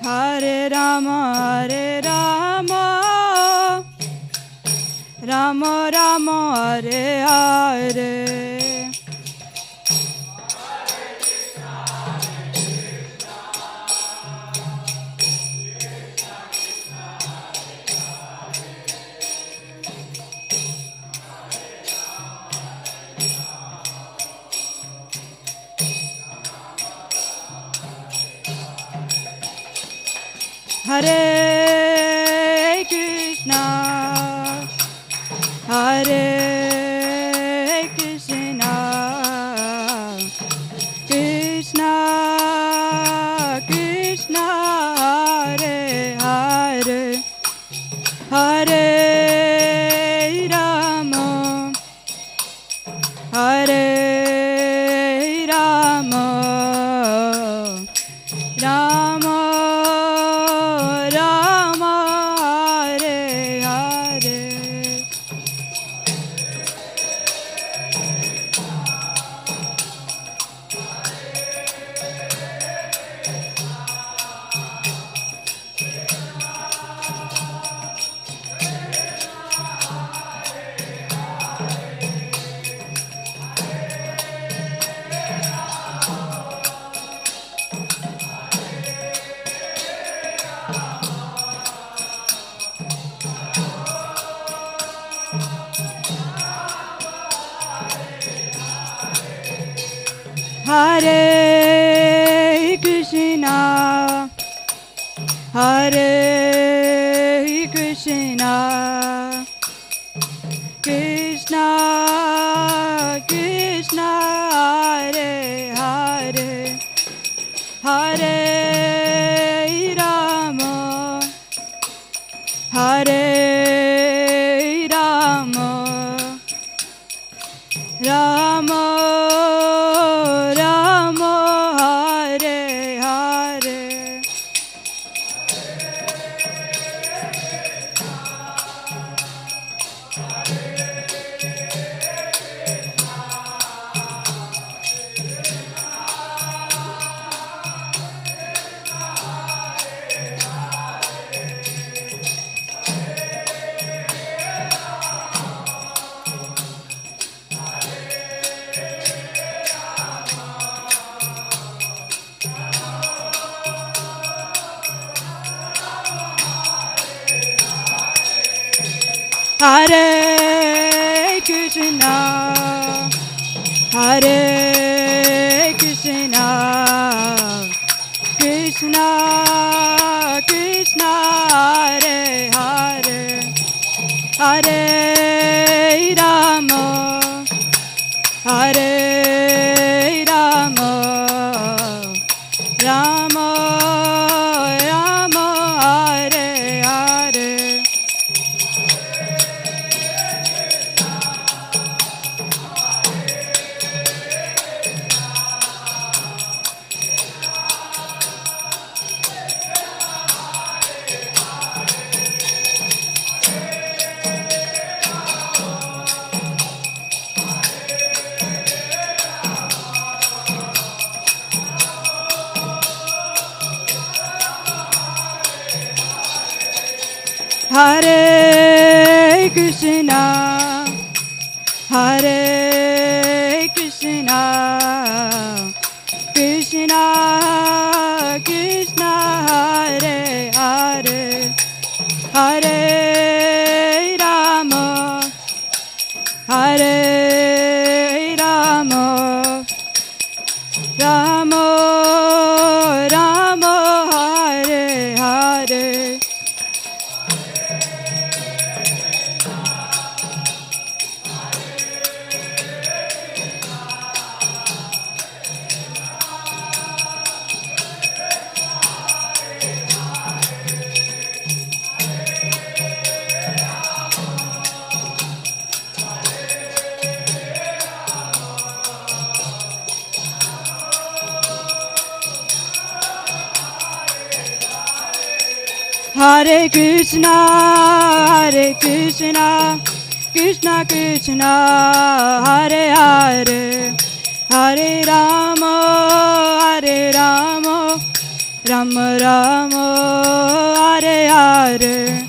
Hare Rama, Hare Rama, Rama Rama Hare Hare. Hare Krishna, Hare Krishna, Krishna Krishna, Hare Hare, Hare Rama, Hare Rama, Rama Rama, Hare Hare. Hare Krishna, Hare Krishna, Krishna Krishna, Hare Hare, Hare Rama, Hare Rama, Rama Rama, Hare Hare. Hare Krishna, Hare Krishna, Krishna Krishna, Hare Hare, Hare Rama, Hare Rama, Rama Rama, Hare Hare. Hare Krishna, Hare Krishna, Krishna Krishna, Hare Hare, Hare Rama, Hare Rama, Rama Rama, Hare Hare. Hare Krishna, Krishna Krishna, Hare Hare, Hare Rama, Rama Rama, Hare Hare.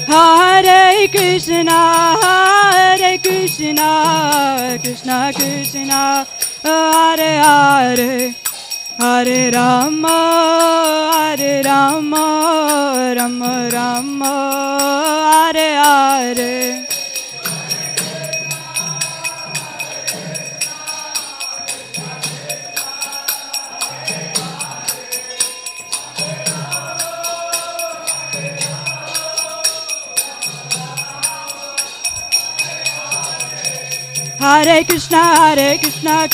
Hare Krishna, Krishna Krishna, Hare Hare, Hare Rama, Hare Rama, Rama Rama, Hare Hare. Hare Krishna, Krishna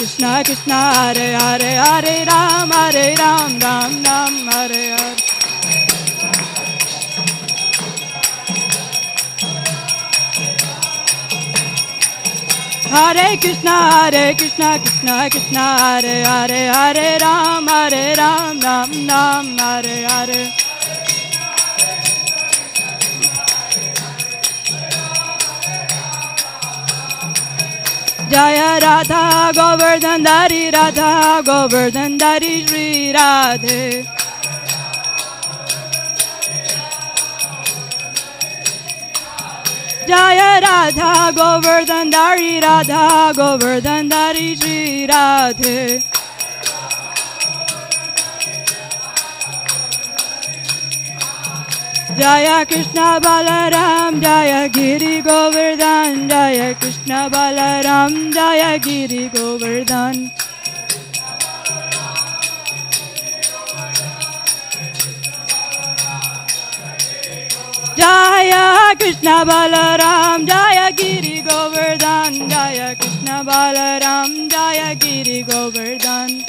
Krishna, Hare Hare, Hare Ram, Ram Ram, Hare Hare. Hare Krishna, Krishna Krishna, Hare Hare, Hare Ram, Ram Hare Hare. Jaya Radha Govardhan Dari, Radha Govardhan Dari, Shri Radhe. Jaya Radha Govardhan Dari, Radha Govardhan Dari, Shri Radhe. Jaya Krishna Balaram, Jaya Giri Govardhan, Jaya Krishna Balaram, Jaya Giri Govardhan. Jaya Krishna Balaram, Jaya Giri Govardhan, Jaya Krishna Balaram, Jaya Giri Govardhan.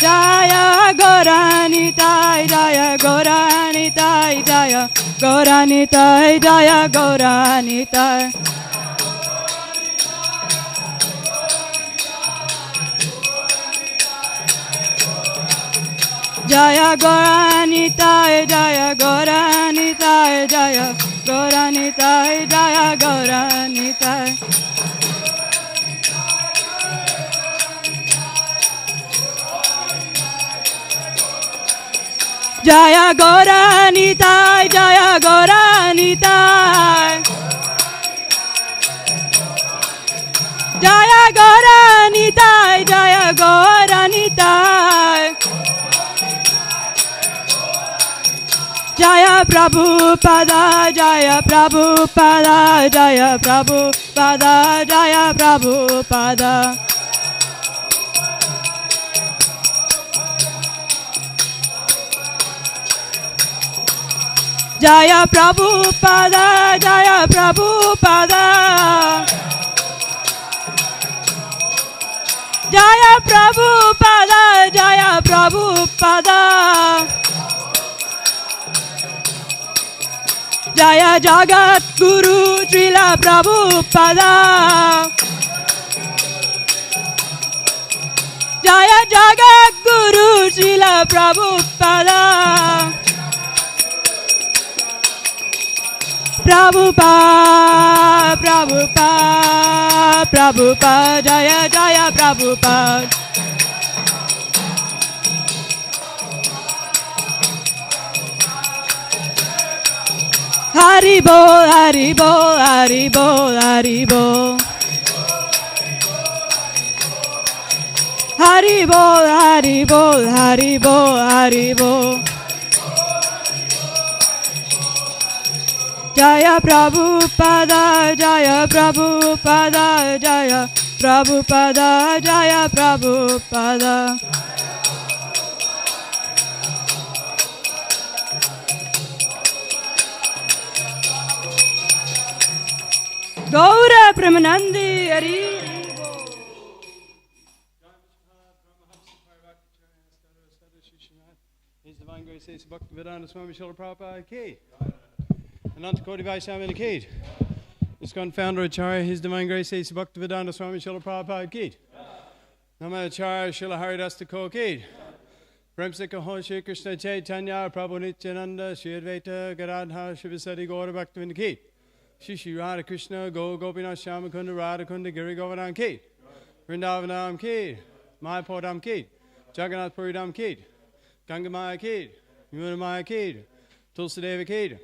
Jaya Gauranitai, Jaya Gauranitai, Jaya Gauranitai, Jaya Gauranitai. Jaya Gauranitai, Jaya Gauranitai, Jaya Gauranitai, Jaya Gauranitai. Jaya Gauranitai, Jaya Gauranitai. Jaya Gauranitai, Jaya Gauranitai. Jaya Prabhupada, Jaya Prabhupada, Jaya Prabhupada, Jaya Prabhupada. Jaya Prabhupada, Jaya Prabhupada. Jaya Prabhupada, Jaya Prabhupada. Jaya Jagat Guru Srila Prabhupada. Jaya Jagat Guru Srila Prabhupada. Prabhupada, Prabhupada, Prabhupada, Jaya Jaya Prabhupada. Hari Bol, Hari Bol, Hari Bol, Hari Bol. Hari Bol, Hari Bol, Hari Bol, Hari Bol. Jaya Prabhupada, Jaya Prabhupada, Jaya Prabhupada, Jaya Prabhupada. Gaura Pramanandi Hari. His Divine Grace says Bhaktivedanta Swami Srila Prabhupada Ki. Ananta Koti Vaishnava Ki. ISKCON founder Acharya, His Divine Grace says Bhaktivedanta Swami Srila Prabhupada Ki. Nama Acharya Srila Haridas Thakur Ki. Premsika Ho Shri Krishna Chaitanya Prabhu Nityananda Shri Advaita Gadadhar Shivasati Gaura Bhaktivinoda Ki. Shri Shri Radha Krishna Go Gopinath Shyamakunda Radha Kunda Giri Govardhan Ki. Vrindavanam Ki. Mayapur Ki. Jagannath Puri Dham Ki. Gangamaya Ki. Yamunamaya Ki. Tulsideva Ki.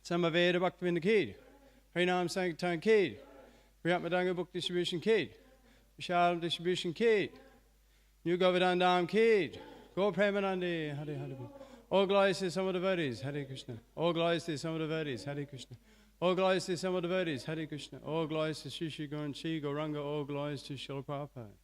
Samaveda Bhaktivinoda Ki. Harinam Sankirtan Ki. Priyatmadanga Book Distribution Ki. Vishal Distribution Ki. New Govardhan Ki. Go Premanandi. Hare Hare. All glories to some of the devotees. Hare Krishna. All glories to some of the devotees. Hare Krishna. All glories to some of the devotees. Hare Krishna. All glories to Shri Shri Gauranga Gauranga. All glories to Srila Prabhupada.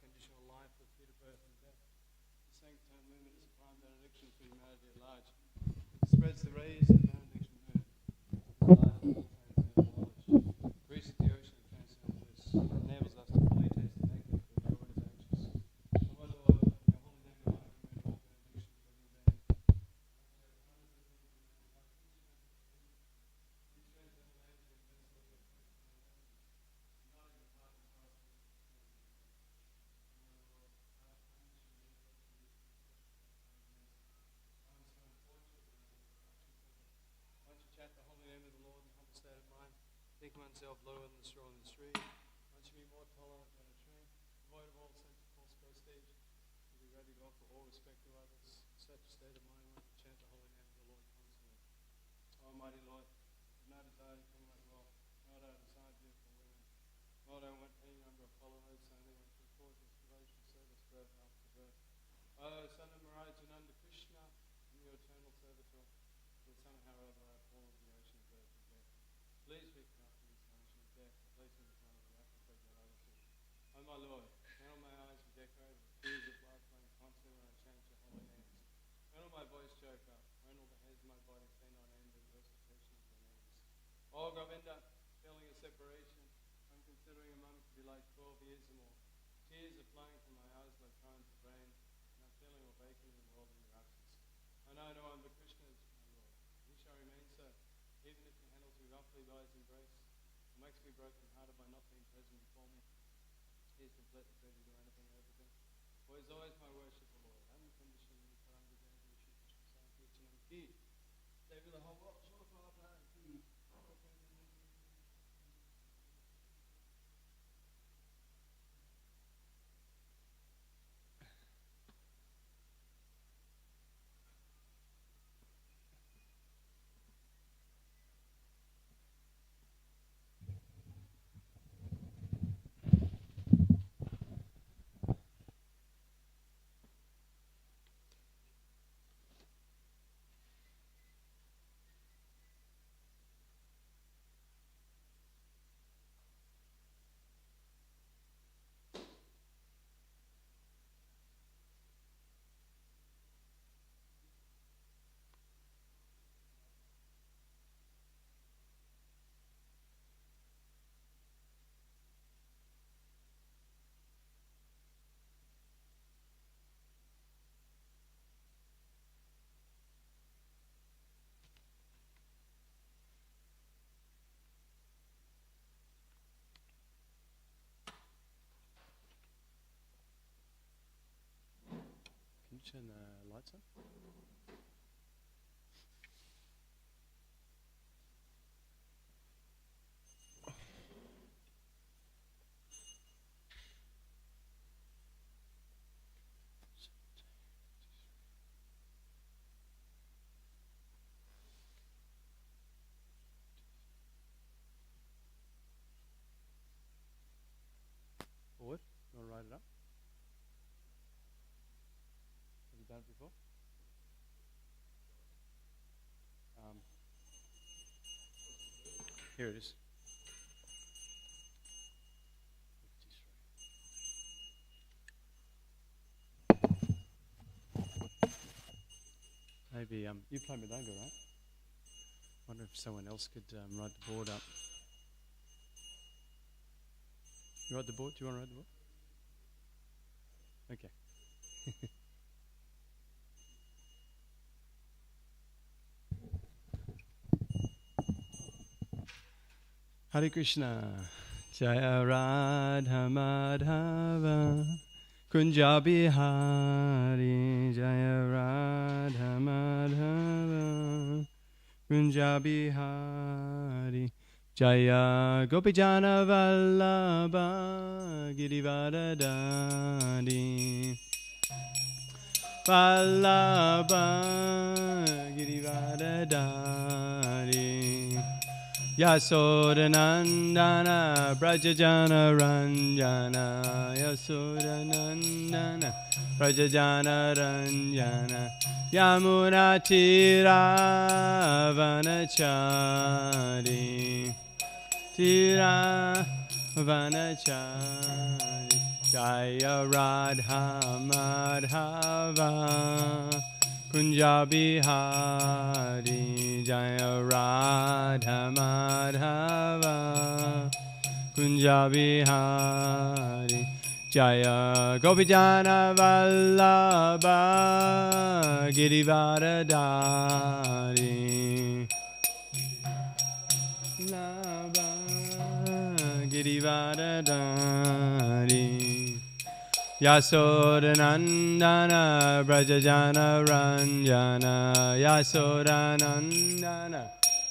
Conditional life of fit of birth and death. The sanctine movement is a prime benediction for humanity at large. It spreads the rays of the benediction movement. Increases the ocean of transcendent bliss. Enables us to fully taste the nectar for the Lord is anxious. O my Lord, your holy name and I recommend all benedictions of your name. Chant the holy name of the Lord in humble state of mind. Think oneself lower than the straw in the street. One should be more tolerant than a tree, devoid of all sense of false prestige, and be ready to offer all respect to others. In such a state of mind, one can chant the holy name of the Lord constantly. Almighty Lord, I have no desire to become like wealth, nor do I desire beautiful women, nor do I want any number of followers, only want to accord this devotional service birth after birth. O Son of Maria Jananda Krishna, I'm your eternal servitor. That somehow or other I have fallen in the ocean of birth and death. Please be cast into the ocean of death, and place me in the time of the apple of your lotus. O my Lord, now my eyes my body, say not end in recitation of your names. Oh Govinda, feeling a separation, I'm considering a moment to be like 12 years or more. Tears are flowing from my eyes like currents of rain, and I'm feeling awakening in the world in your absence. I know no one but Krishna is my Lord. He shall remain so, even if he handles me roughly by his embrace, or makes me broken-hearted by not being present before me. He is completely free to do anything and everything. For he is always my worshipful Lord, unconditionally, Paranga Devi, Sankirtanam Ki. Save the whole world, Srila Prabhupada Ki. Can you turn the lights on? Forward. You want to write it up? Have you done it before? Here it is. Maybe you play Mridanga, right? Wonder if someone else could write the board up. You write the board? Do you want to write the board? Okay. Hare Krishna, Jaya Radha Madhava, Kunja Bihari, Jaya Radha Madhava, Kunja Bihari, Jaya Gopijana Vallabha, Girivardhari, Vallabha, Girivardhari. Yasodanandana Brajajana Ranjana Yasodanandana Brajajana Ranjana Yamuna Tiravanachari Tiravanachari Jaya Radha Madhava Kunja Bihari Jaya Radha Madhava Kunja Bihari Jaya Gopijana Vallabha Girivardhari Labha Girivardhari Yasodanandana Brajajana Ranjana Yasodanandana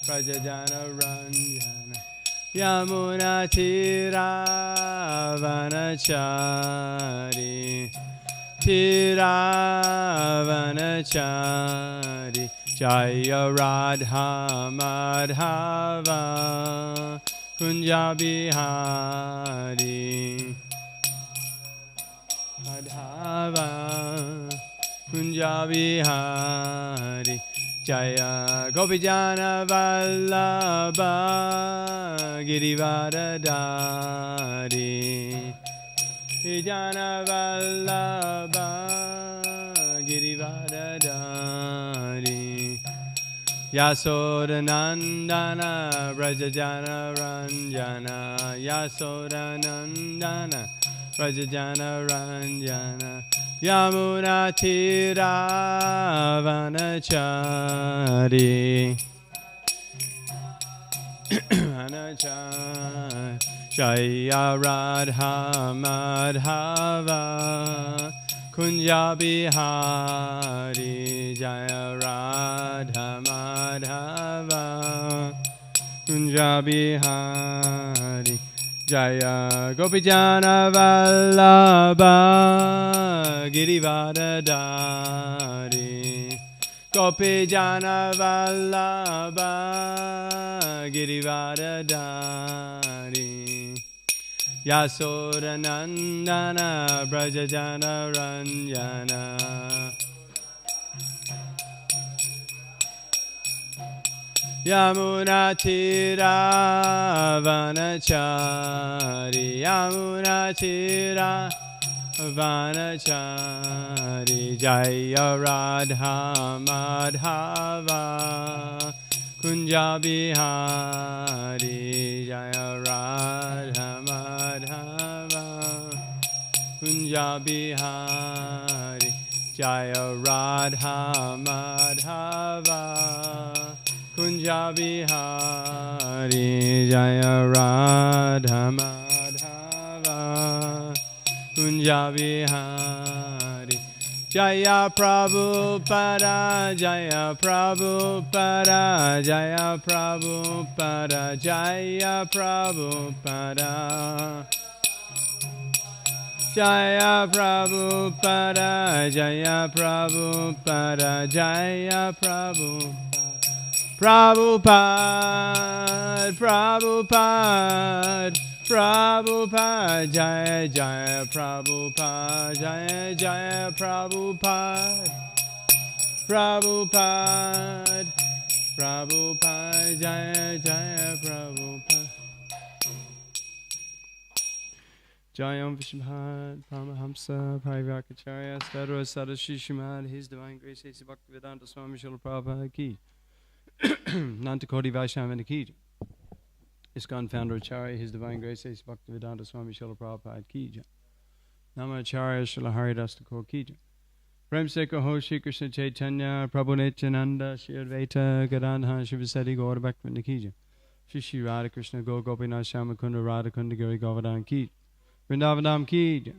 Brajajana Ranjana Yamuna Tiravanachari Tiravanachari Jaya Radha Madhava Kunja Bihari Madhava Kunja Bihari Jaya Gopijana Vallabha Girivardhari Vijana Vallabha Girivardhari Yasodanandana Brajajana Ranjana Yasodanandana Brajajana Ranjana Yamuna Tiravanachari Anachari Jaya Radha Madhava Kunja Bihari Jaya Radha Madhava Kunja Bihari Jaya Gopijana Vallabha Girivardhari Gopijana Vallabha Girivardhari Yasodanandana Brajajana Ranjana Yamuna Tiravanachari Yamuna Tiravanachari Jaya Radha Madhava Kunja Bihari Jaya Radha Madhava Kunja Bihari Jaya Radha Madhava Kunja Bihari Jaya Radha Madhava Kunja Bihari Jaya Prabhupada Jaya Prabhupada Jaya Prabhupada Jaya Prabhupada Jaya Prabhupada Jaya Prabhupada Jaya Prabhupada Prabhupada, Prabhupada, Prabhupada, Jaya Jaya Prabhupada, Jaya Jaya Prabhupada, Prabhupada, Prabhupada, Jaya Jaya Prabhupada. Jayam Vishmad, Paramahamsa, Parivakacharya, Sadhara Sadashi Shimad, His Divine Grace, A.C. Bhaktivedanta Swami Srila Prabhupada Ki. Nantakoti Vaishnavana Ki. ISKCON founder Acharya, His Divine Grace, A.C. Bhaktivedanta Swami Srila Prabhupada Ki. Nama Acharya Srila Haridas Thakur Ki. Prem Se Kaho Shri Krishna Chaitanya, Prabhu Nityananda, Shri Advaita Gadadhara Shivasati Gaura Bhaktivinoda Ki. Shri Shri Radha Krishna Go Gopinath Shyamakunda Radha Kunda Giri Govardhan Ki. Vrindavan Ki.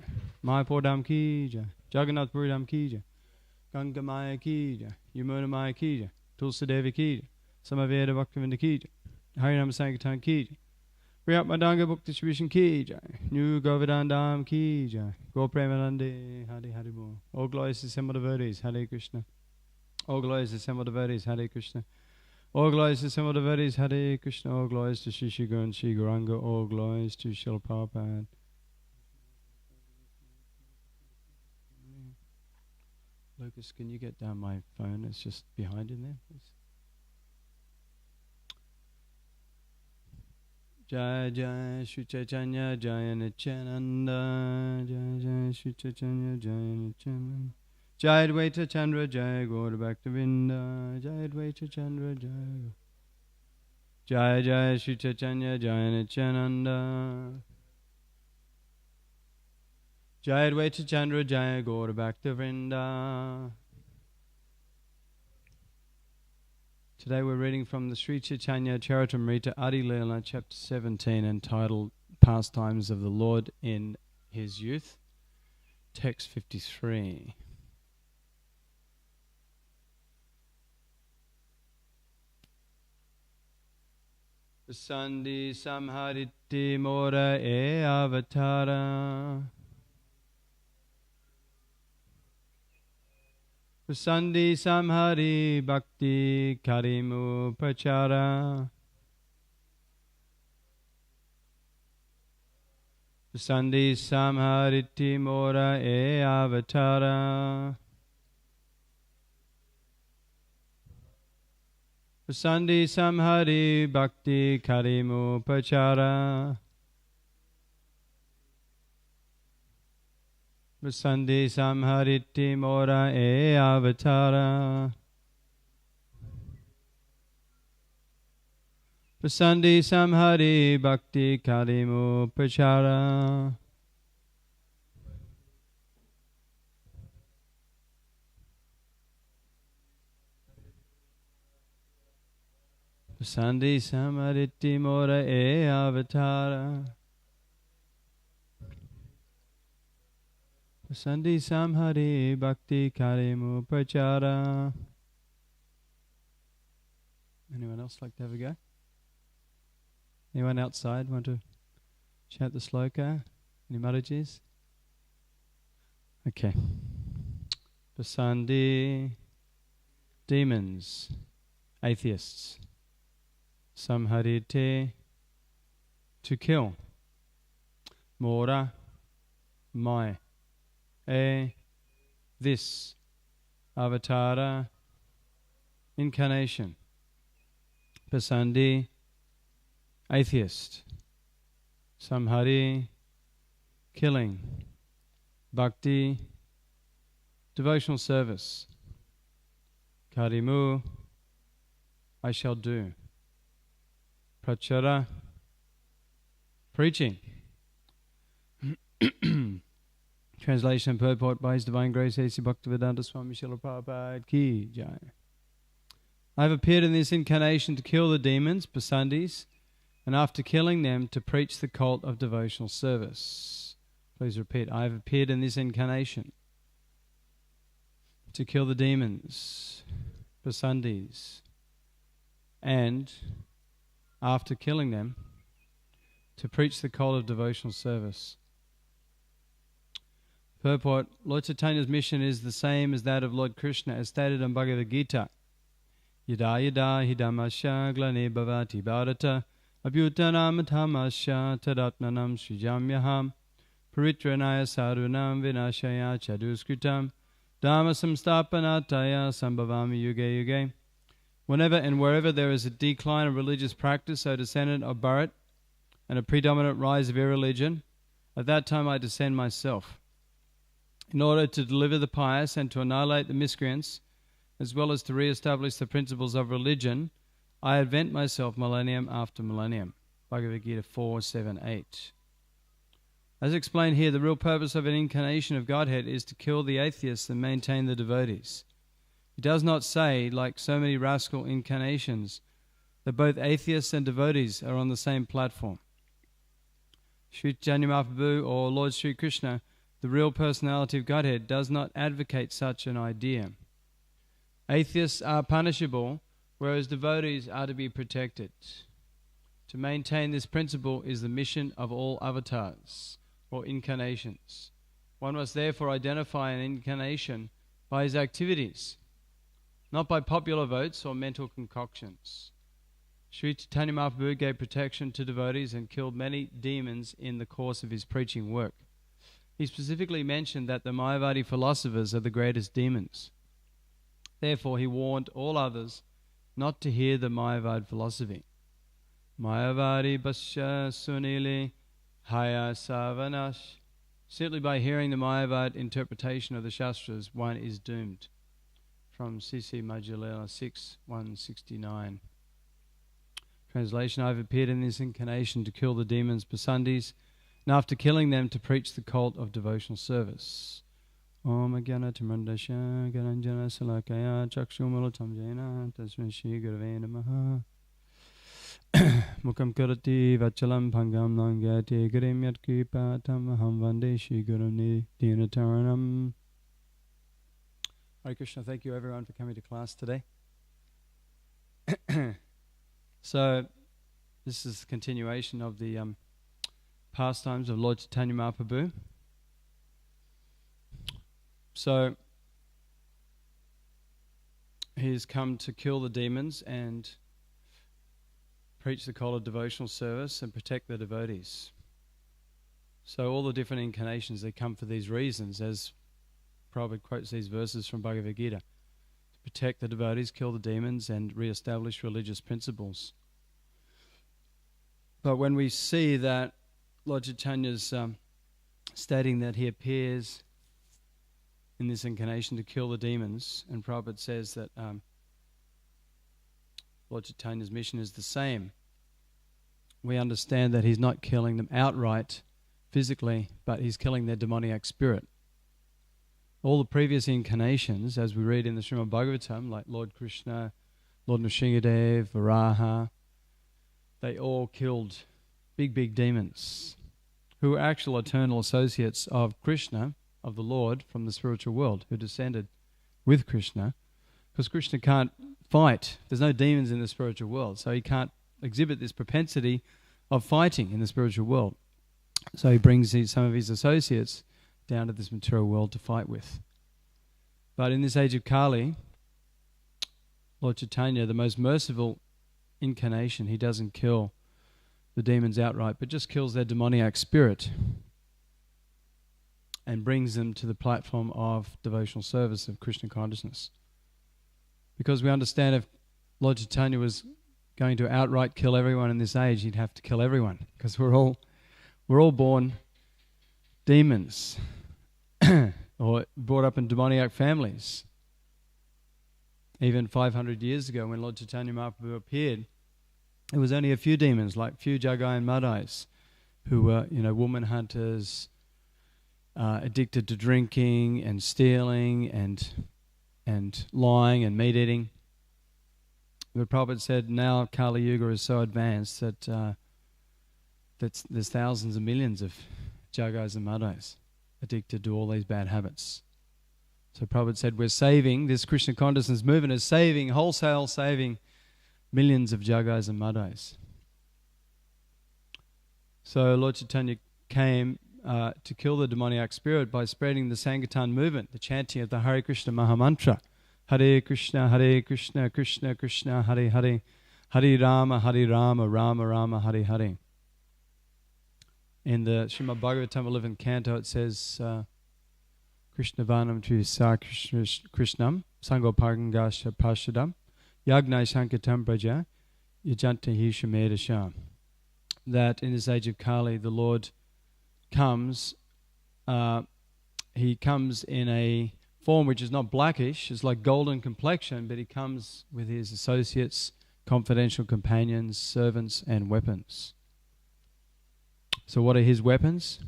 Mayapur Dham Ki. Jagannath Puri Dham Ki. Ganga Maya Ki. Yamuna Maya Ki. Tulsi Devi Ki. Samaveda Bhaktivinoda Ki. Harinam Sankirtan Ki. Priyat Madanga Book Distribution Ki. New Govardhan Dham Ki. Go Premanande Hare Hare Bol. All glories to assembled devotees. Hare Krishna. All glories to assembled devotees. Hare Krishna. All glories to assembled devotees. Hare Krishna. All glories to Shri Shri Guru and Shri Gauranga. All glories to Srila Prabhupada. Lucas, can you get down my phone? It's just behind in there, please. Jai Jai Shri Chaitanya Jaya Nityananda Jai Jai Shri Chaitanya Jaya Nityananda Jai Advaita Chandra Jai Gaura Bhaktivinda Jai Advaita Chandra Jai Jai Jai Shri Chaitanya Jaya Nityananda Jai Advaita Chandra Jaya Gaura Bhaktivinda. Today we're reading from the Sri Chaitanya Charitamrita Adi Leela, chapter 17, entitled Pastimes of the Lord in His Youth, text 53. Sandhi samhariti mora e avatara Sandhi samhari bhakti karimu prachara Sandhi samhariti mora e avatara Sandhi samhari bhakti karimu prachara Sandhi samhariti mora e avatara Pasandi samhari bhakti kalimu prachara. Pasandi samariti mora e avatara. Pasandi samhari bhakti kalimu prachara. Anyone else like to have a go? Anyone outside want to chant the sloka? Any Marajis? Okay. Pasandi, demons, atheists. Samharite, to kill. Mora, my. This. Avatara, incarnation. Pasandi, atheist. Samhari, killing. Bhakti, devotional service. Karimu, I shall do. Prachara, preaching. Translation and purport by His Divine Grace A.C. Bhaktivedanta Swami Srila Prabhupada Ki Jai. I have appeared in this incarnation to kill the demons, Pasandis, and after killing them to preach the cult of devotional service. Please repeat. I have appeared in this incarnation to kill the demons, Pasandis, and after killing them to preach the cult of devotional service. Purport. Lord Chaitanya's mission is the same as that of Lord Krishna as stated in Bhagavad Gita. Yada yada hidamasya glane bhavati bharata abhyutanam tamasya tadatnanam srijamyaham paritranaya sadhunam vinashaya chaduskritam dhamma samstapanataya sambhavami yuge yuge. Whenever and wherever there is a decline of religious practice, O descendant of Bharat, and a predominant rise of irreligion, at that time I descend myself, in order to deliver the pious and to annihilate the miscreants, as well as to re-establish the principles of religion. I advent myself millennium after millennium. Bhagavad Gita 4:7-8. As explained here, the real purpose of an incarnation of Godhead is to kill the atheists and maintain the devotees. He does not say, like so many rascal incarnations, that both atheists and devotees are on the same platform. Sri Chaitanya Mahaprabhu, or Lord Sri Krishna, the real personality of Godhead, does not advocate such an idea. Atheists are punishable, whereas devotees are to be protected. To maintain this principle is the mission of all avatars, or incarnations. One must therefore identify an incarnation by his activities, not by popular votes or mental concoctions. Sri Chaitanya Mahaprabhu gave protection to devotees and killed many demons in the course of his preaching work. He specifically mentioned that the Mayavadi philosophers are the greatest demons. Therefore, he warned all others not to hear the Mayavad philosophy. Mayavadi basya sunili haya savanash. Simply by hearing the Mayavad interpretation of the Shastras, one is doomed. From C.C. Majulila 6:169. Translation. I have appeared in this incarnation to kill the demons Pasandis, and after killing them to preach the cult of devotional service. Om Ajnana Timrandasya Garanjana Salakaya Chakshumalatam Jaina Tasmai Shri Gurave Namaha. Mukam Karati Vachalam Pangam Nangati Gurim Yat Kripatam Aham Vande Shri Gurum Dinataranam. Hare Krishna, thank you everyone for coming to class today. So, this is the continuation of the pastimes of Lord Chaitanya Mahaprabhu. So, he has come to kill the demons and preach the call of devotional service and protect the devotees. So all the different incarnations, they come for these reasons, as Prabhupada quotes these verses from Bhagavad Gita. To protect the devotees, kill the demons, and re-establish religious principles. But when we see that Lord Chaitanya's stating that he appears in this incarnation to kill the demons, and Prabhupada says that Lord Chaitanya's mission is the same we understand that he's not killing them outright physically, but he's killing their demoniac spirit. All the previous incarnations, as we read in the Srimad Bhagavatam, like Lord Krishna, Lord Nrsimhadev, Varaha, they all killed big demons who were actual eternal associates of Krishna, of the Lord, from the spiritual world, who descended with Krishna, because Krishna can't fight. There's no demons in the spiritual world, so he can't exhibit this propensity of fighting in the spiritual world. So he brings some of his associates down to this material world to fight with. But in this age of Kali, Lord Chaitanya, the most merciful incarnation, he doesn't kill the demons outright, but just kills their demoniac spirit and brings them to the platform of devotional service of Krishna consciousness. Because we understand if Lord Chaitanya was going to outright kill everyone in this age, he'd have to kill everyone, because we're all born demons or brought up in demoniac families. Even 500 years ago, when Lord Chaitanya Mahaprabhu appeared, there was only a few demons, like few Jagai and Madais, who were, woman hunters, addicted to drinking and stealing and lying and meat eating. The Prabhupada said now Kali Yuga is so advanced that there's thousands of millions of Jagais and Madais addicted to all these bad habits. So Prabhupada said we're saving, this Krishna consciousness movement is wholesale saving millions of Jagais and Madais. So Lord Chaitanya came to kill the demoniac spirit by spreading the Sankirtan movement, the chanting of the Hare Krishna Mahamantra. Hare Krishna, Krishna Krishna, Hare Hare, Hare Rama, Rama Rama, Hare Hare. In the Srimad Bhagavatam 11th canto, it says, Krishna Vanam Trivisa Krishnam, Sangopargangasha Pashadam, Yagnai Sankatam Braja, Yajanta Hishamedasham. That in this age of Kali, the Lord comes, he comes in a form which is not blackish, it's like golden complexion, but he comes with his associates, confidential companions, servants, and weapons. So what are his weapons?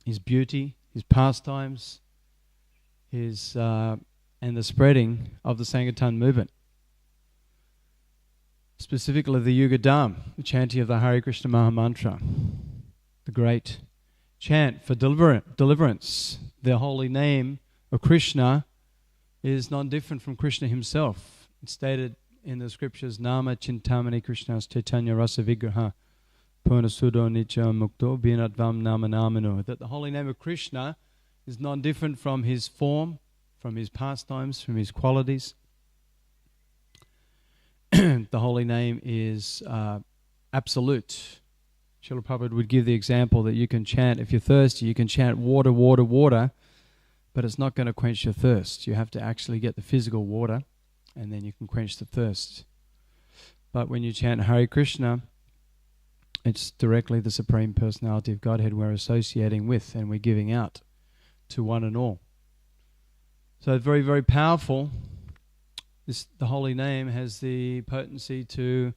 His beauty, his pastimes, his and the spreading of the Sankirtan movement. Specifically the Yuga Dham, the chanting of the Hare Krishna Mahamantra, the great chant for deliverance. The holy name of Krishna is not different from Krishna himself. It's stated in the scriptures, Nama Chintamani Krishna's Chaitanya Rasa Vigraha Purnasudo Nicha Mukto Binatvam Nama Namano. That the holy name of Krishna is not different from his form, from his pastimes, from his qualities. The holy name is absolute. Srila Prabhupada would give the example that you can chant, if you're thirsty, you can chant water, water, water, but it's not going to quench your thirst. You have to actually get the physical water, and then you can quench the thirst. But when you chant Hare Krishna, it's directly the Supreme Personality of Godhead we're associating with, and we're giving out to one and all. So very, very powerful. The holy name has the potency to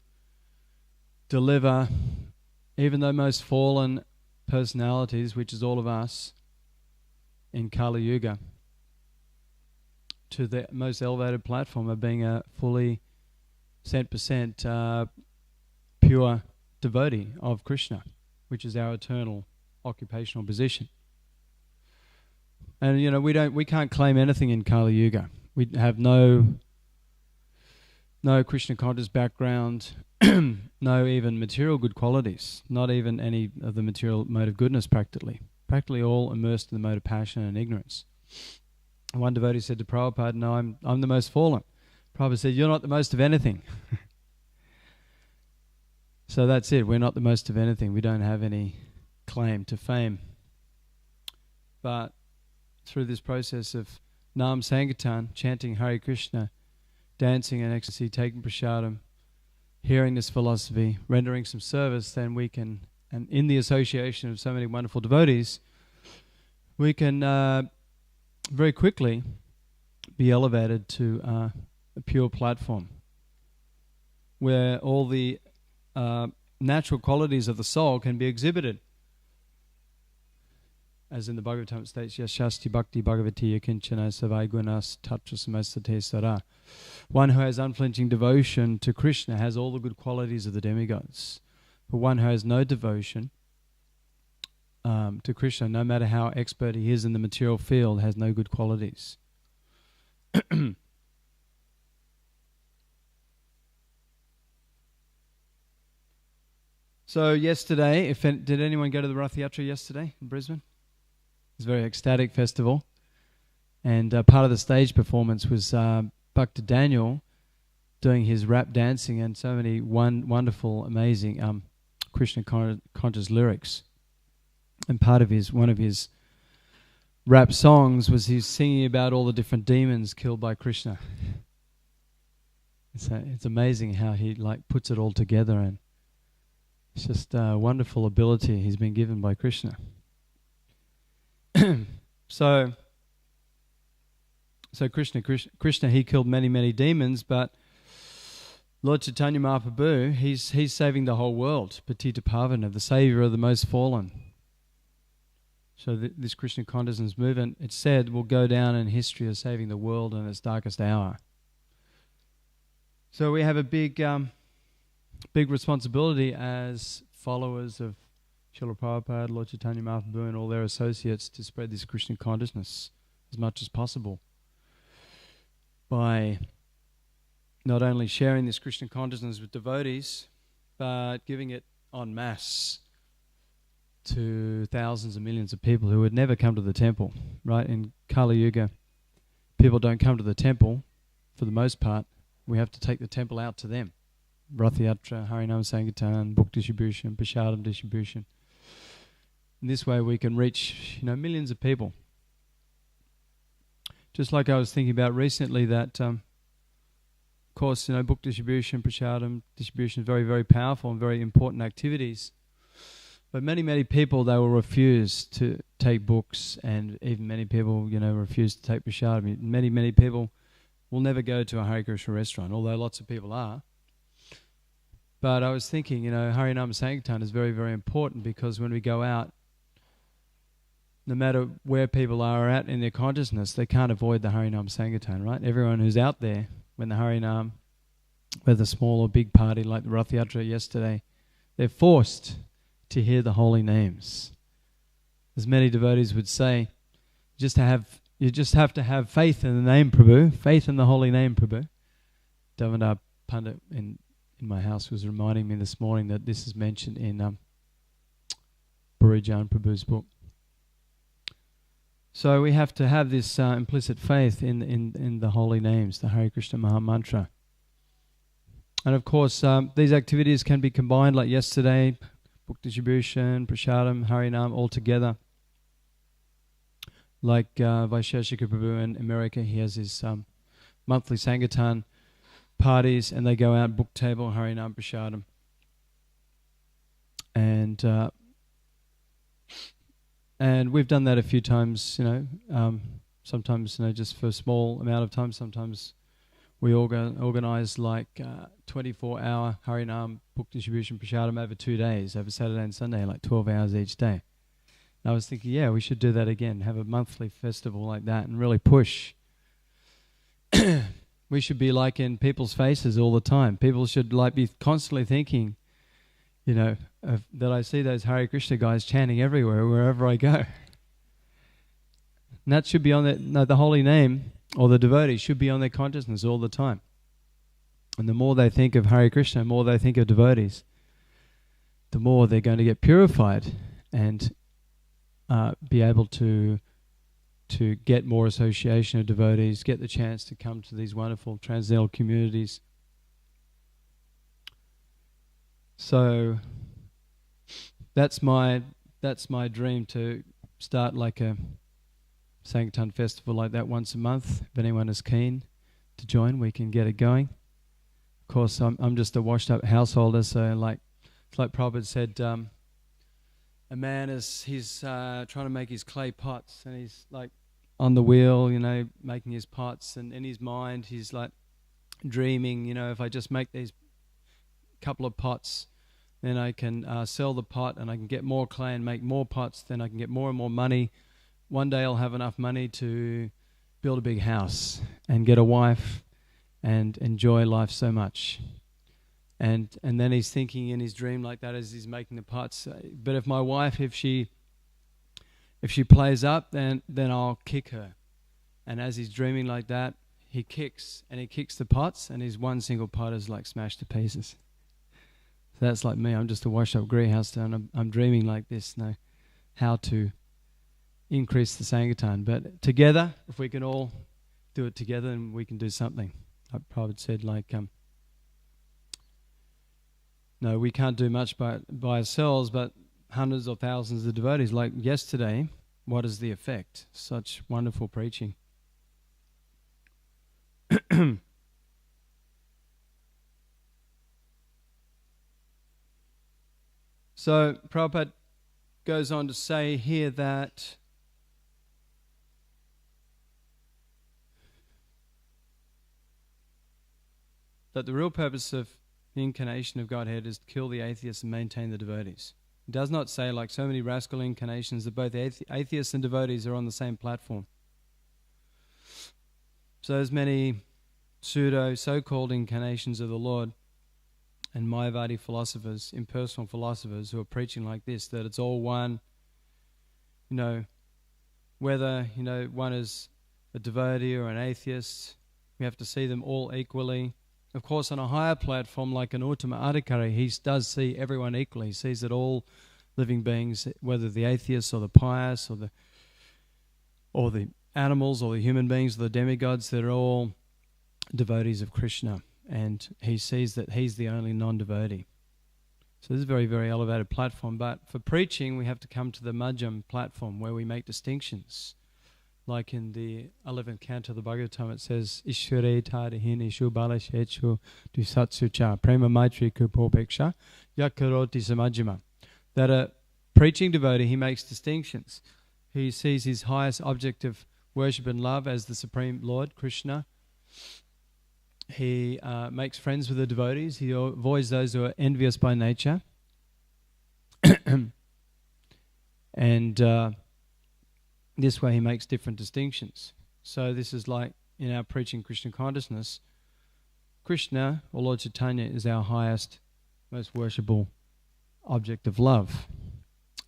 deliver even the most fallen personalities, which is all of us, in Kali Yuga, to the most elevated platform of being a fully 100% pure devotee of Krishna, which is our eternal occupational position. And we can't claim anything in Kali Yuga. We have no Krishna conscious background, no even material good qualities, not even any of the material mode of goodness practically all immersed in the mode of passion and ignorance. One devotee said to Prabhupada, no, I'm the most fallen. Prabhupada said, you're not the most of anything. So that's it, we're not the most of anything. We don't have any claim to fame. But through this process of Nam Sankirtan, chanting Hare Krishna, dancing in ecstasy, taking prasadam, hearing this philosophy, rendering some service, then we can, and in the association of so many wonderful devotees, we can very quickly be elevated to a pure platform where all the natural qualities of the soul can be exhibited. As in the Bhagavatam states, Yashasti Bhakti Bhagavati Yakinchana Savai Gunas Tatra Samastate Sara. One who has unflinching devotion to Krishna has all the good qualities of the demigods. But one who has no devotion to Krishna, no matter how expert he is in the material field, has no good qualities. So yesterday, did anyone go to the Rath Yatra yesterday in Brisbane? It was a very ecstatic festival. And part of the stage performance was Bhakta Daniel doing his rap dancing and so many wonderful, amazing Krishna conscious lyrics. And one of his rap songs was he's singing about all the different demons killed by Krishna. So it's amazing how he puts it all together, and it's just a wonderful ability he's been given by Krishna. So Krishna, he killed many demons, but Lord Chaitanya Mahaprabhu, he's saving the whole world, Patita Pavana, the savior of the most fallen. So this Krishna consciousness movement, it's said, will go down in history as saving the world in its darkest hour. So we have a big responsibility as followers of Srila Prabhupada, Lord Chaitanya Mahaprabhu and all their associates to spread this Krishna consciousness as much as possible by not only sharing this Krishna consciousness with devotees, but giving it en masse to thousands and millions of people who would never come to the temple, right? In Kali Yuga, people don't come to the temple for the most part. We have to take the temple out to them. Rath Yatra, Harinam Sankirtan, book distribution, Prashadam distribution. In this way we can reach, millions of people. Just like I was thinking about recently that, of course, book distribution, Prashadam distribution, very, very powerful and very important activities. But many people, they will refuse to take books, and even many people, refuse to take Prashadam. Many people will never go to a Hare Krishna restaurant, although lots of people are. But I was thinking, Harinam Sankirtan is very, very important, because when we go out, no matter where people are at in their consciousness, they can't avoid the Harinam Sankirtan, right? Everyone who's out there, when the Harinam, whether small or big party like the Rath Yatra yesterday, they're forced to hear the holy names. As many devotees would say, you just have to have faith in the name Prabhu, faith in the holy name Prabhu. Davandar Pandit in my house was reminding me this morning that this is mentioned in Burijan Prabhu's book. So we have to have this implicit faith in the holy names, the Hare Krishna Maha Mantra. And of course, these activities can be combined, like yesterday, book distribution, Prashadam, Harinam, all together. Like Vaisheshika Prabhu in America, he has his monthly Sankirtan parties, and they go out, book table, Harinam, Prashadam. And we've done that a few times, sometimes, just for a small amount of time. Sometimes we organise 24-hour Harinam book distribution Prashadam over 2 days, over Saturday and Sunday, 12 hours each day. And I was thinking, we should do that again, have a monthly festival like that and really push. We should be in people's faces all the time. People should be constantly thinking, that I see those Hare Krishna guys chanting everywhere, wherever I go. And that should be on the holy name, or the devotee should be on their consciousness all the time. And the more they think of Hare Krishna, the more they think of devotees, the more they're going to get purified and be able to get more association of devotees, get the chance to come to these wonderful transcendental communities. So that's my dream, to start a Sankirtan festival like that once a month. If anyone is keen to join, we can get it going. Of course, I'm just a washed-up householder, so it's like Prabhupada said, a man he's trying to make his clay pots, and he's on the wheel, making his pots, and in his mind he's dreaming, if I just make these couple of pots, then I can sell the pot and I can get more clay and make more pots, then I can get more and more money. One day I'll have enough money to build a big house and get a wife and enjoy life so much. And then he's thinking in his dream like that as he's making the pots. But if my wife, if she plays up, then I'll kick her. And as he's dreaming like that, he kicks the pots, and his one single pot is like smashed to pieces. So that's like me. I'm just a washed-up greenhouse, and I'm dreaming like this, how to increase the Sankirtan. But together, if we can all do it together, then we can do something. Like Prabhupada said, like, no, we can't do much by ourselves, but hundreds of thousands of devotees. Like yesterday, what is the effect? Such wonderful preaching. So Prabhupada goes on to say here that the real purpose of the incarnation of Godhead is to kill the atheists and maintain the devotees. It does not say, like so many rascal incarnations, that both atheists and devotees are on the same platform. So there's many so-called incarnations of the Lord and Mayavadi philosophers, impersonal philosophers, who are preaching like this, that it's all one, whether, one is a devotee or an atheist, we have to see them all equally. Of course, on a higher platform like an Uttama Adhikari, he does see everyone equally. He sees that all living beings, whether the atheists or the pious or the animals or the human beings or the demigods, they're all devotees of Krishna. And he sees that he's the only non-devotee. So this is a very, very elevated platform. But for preaching, we have to come to the Madhyam platform where we make distinctions. Like in the 11th canto of the Bhagavatam, it says, Ishvare tarihin ishu balashechu dusatsucha prema maitri kupopeksha yakaroti samajjima. That a preaching devotee, he makes distinctions. He sees his highest object of worship and love as the Supreme Lord, Krishna. He makes friends with the devotees. He avoids those who are envious by nature. And this way he makes different distinctions. So this is like in our preaching Krishna consciousness, Krishna, or Lord Chaitanya, is our highest, most worshipable object of love.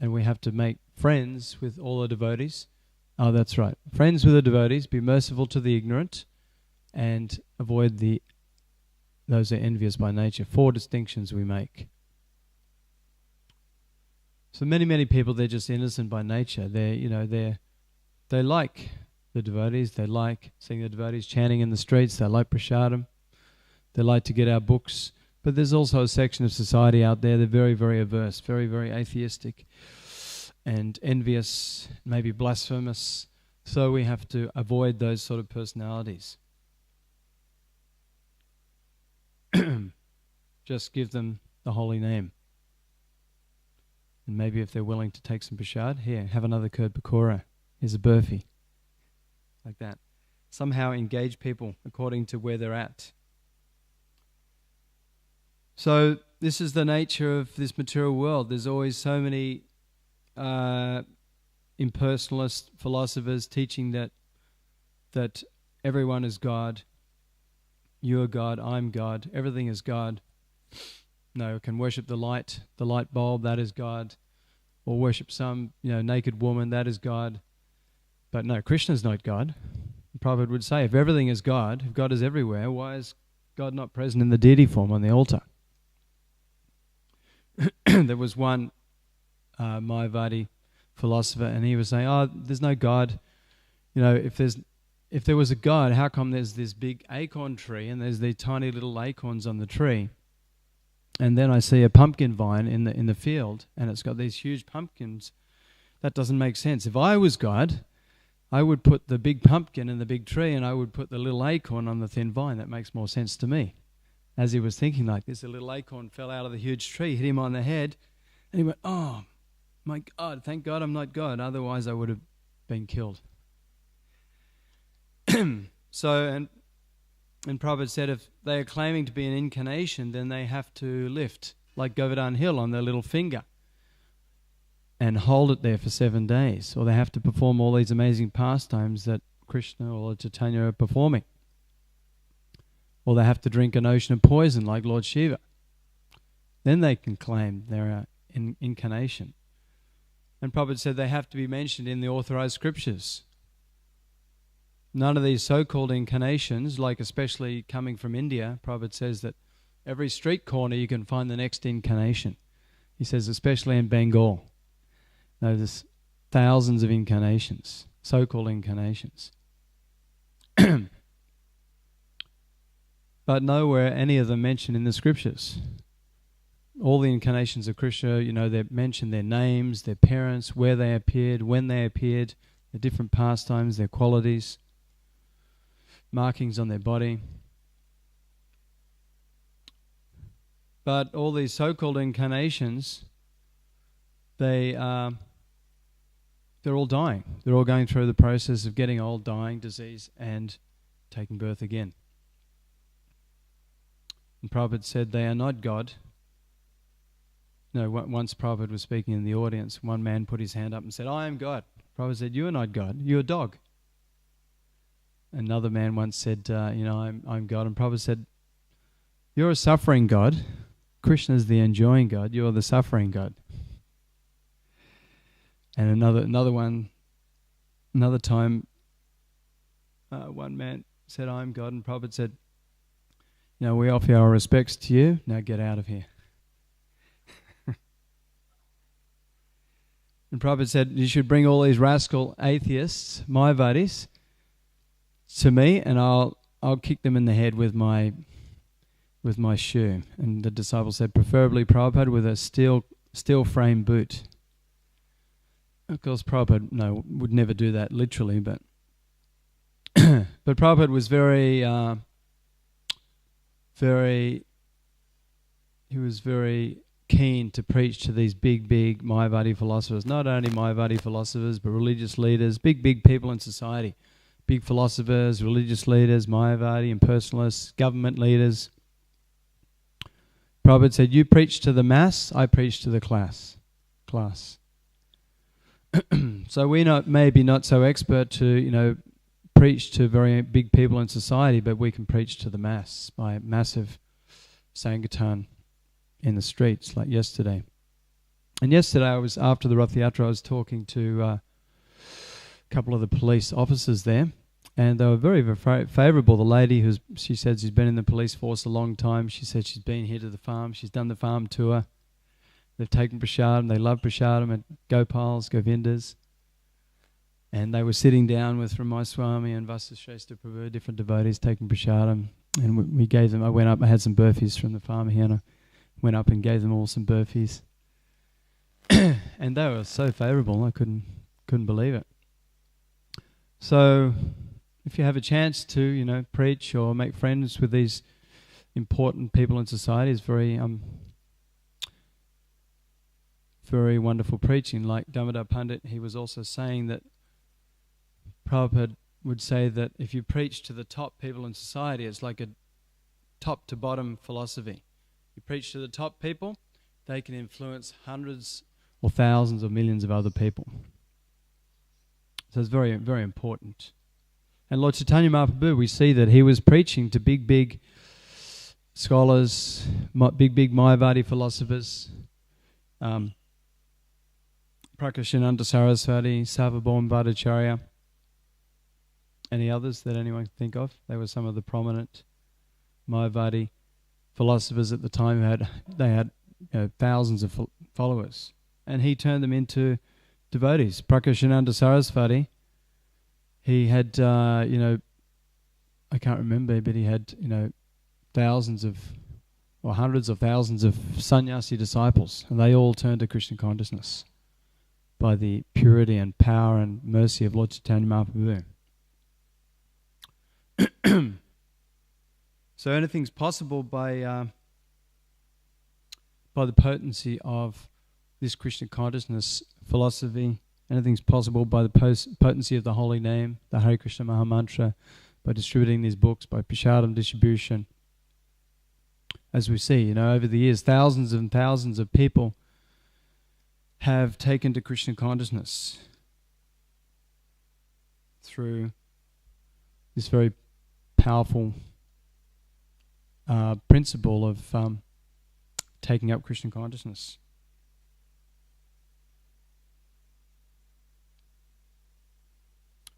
And we have to make friends with all the devotees. Oh, that's right. Friends with the devotees, be merciful to the ignorant, and avoid those who are envious by nature. 4 distinctions we make. So many people, they're just innocent by nature. They like the devotees. They like seeing the devotees chanting in the streets. They like prasadam. They like to get our books. But there's also a section of society out there, they're very, very averse, very, very atheistic and envious, maybe blasphemous. So we have to avoid those sort of personalities. Just give them the holy name. And maybe if they're willing to take some prasad, here, have another curd pakora. Here's a burfi. Like that. Somehow engage people according to where they're at. So this is the nature of this material world. There's always so many impersonalist philosophers teaching that everyone is God. You're God, I'm God, everything is God. No, can worship the light bulb, that is God. Or worship some naked woman, that is God. But no, Krishna's not God. The Prabhupada would say, if everything is God, if God is everywhere, why is God not present in the deity form on the altar? There was one Mayavadi philosopher, and he was saying, there's no God. If there was a God, how come there's this big acorn tree and there's these tiny little acorns on the tree? And then I see a pumpkin vine in the field, and it's got these huge pumpkins. That doesn't make sense. If I was God, I would put the big pumpkin in the big tree, and I would put the little acorn on the thin vine. That makes more sense to me. As he was thinking like this, a little acorn fell out of the huge tree, hit him on the head, and he went, oh, my God, thank God I'm not God. Otherwise I would have been killed. So, and Prabhupada said if they are claiming to be an incarnation, then they have to lift like Govardhan Hill, on their little finger and hold it there for 7 days. Or they have to perform all these amazing pastimes that Krishna or Lord Chaitanya are performing. Or they have to drink an ocean of poison like Lord Shiva. Then they can claim their incarnation. And Prabhupada said they have to be mentioned in the authorized scriptures. None of these so-called incarnations, like especially coming from India, Prabhupada says that every street corner you can find the next incarnation. He says especially in Bengal. There's thousands of incarnations, so-called incarnations. But nowhere any of them mentioned in the scriptures. All the incarnations of Krishna, they mention their names, their parents, where they appeared, when they appeared, the different pastimes, their qualities, markings on their body. But all these so-called incarnations, they're all dying. They're all going through the process of getting old, dying, disease, and taking birth again. And Prabhupada said they are not God. No, once Prabhupada was speaking in the audience, one man put his hand up and said, I am God. Prabhupada said, you are not God, you're a dog. Another man once said, I'm God. And Prabhupada said, you're a suffering God. Krishna is the enjoying God. You're the suffering God. And another time, one man said, I'm God. And Prabhupada said, we offer our respects to you. Now get out of here. And Prabhupada said, you should bring all these rascal atheists, Mayavadis, to me, and I'll kick them in the head with my shoe. And the disciple said, preferably Prabhupada with a steel frame boot. Of course, Prabhupada would never do that literally, but but Prabhupada was very keen to preach to these big Mayavadi philosophers. Not only Mayavadi philosophers, but religious leaders, big people in society. Big philosophers, religious leaders, Mayavadi, impersonalists, government leaders. Prabhupada said, you preach to the mass, I preach to the class. So we're maybe not so expert to, preach to very big people in society, but we can preach to the mass by massive Sankirtan in the streets like yesterday. And yesterday after the Rath Yatra, I was talking to a couple of the police officers there, and they were very, very favourable. The lady she said she's been in the police force a long time. She said she's been here to the farm. She's done the farm tour. They've taken prasadam. They love prasadam at Gopals, Govindas. And they were sitting down with Ramai Swami and Vasishrestha Prabhu, different devotees, taking prasadam. And we gave them, I went up, I had some burfis from the farm here, and I went up and gave them all some burfis. And they were so favourable, I couldn't believe it. So if you have a chance to, preach or make friends with these important people in society, it's very wonderful preaching. Like Damodar Pandit, he was also saying that Prabhupada would say that if you preach to the top people in society, it's like a top to bottom philosophy. You preach to the top people, they can influence hundreds or thousands or millions of other people. So it's very, very important. And Lord Chaitanya Mahaprabhu, we see that he was preaching to big scholars, big Mayavadi philosophers, Prakashananda Saraswati, Sarvabhauma Bhattacharya. Any others that anyone can think of? They were some of the prominent Mayavadi philosophers at the time they had thousands of followers. And he turned them into devotees. Prakashananda Saraswati, he had, I can't remember, but he had, thousands of, or hundreds of thousands of sannyasi disciples. And they all turned to Krishna consciousness by the purity and power and mercy of Lord Chaitanya Mahaprabhu. So anything's possible by the potency of this Krishna consciousness philosophy. Anything's possible by the potency of the holy name, the Hare Krishna Maha Mantra, by distributing these books, by prasadam distribution, as we see, over the years, thousands and thousands of people have taken to Krishna consciousness through this very powerful principle of taking up Krishna consciousness.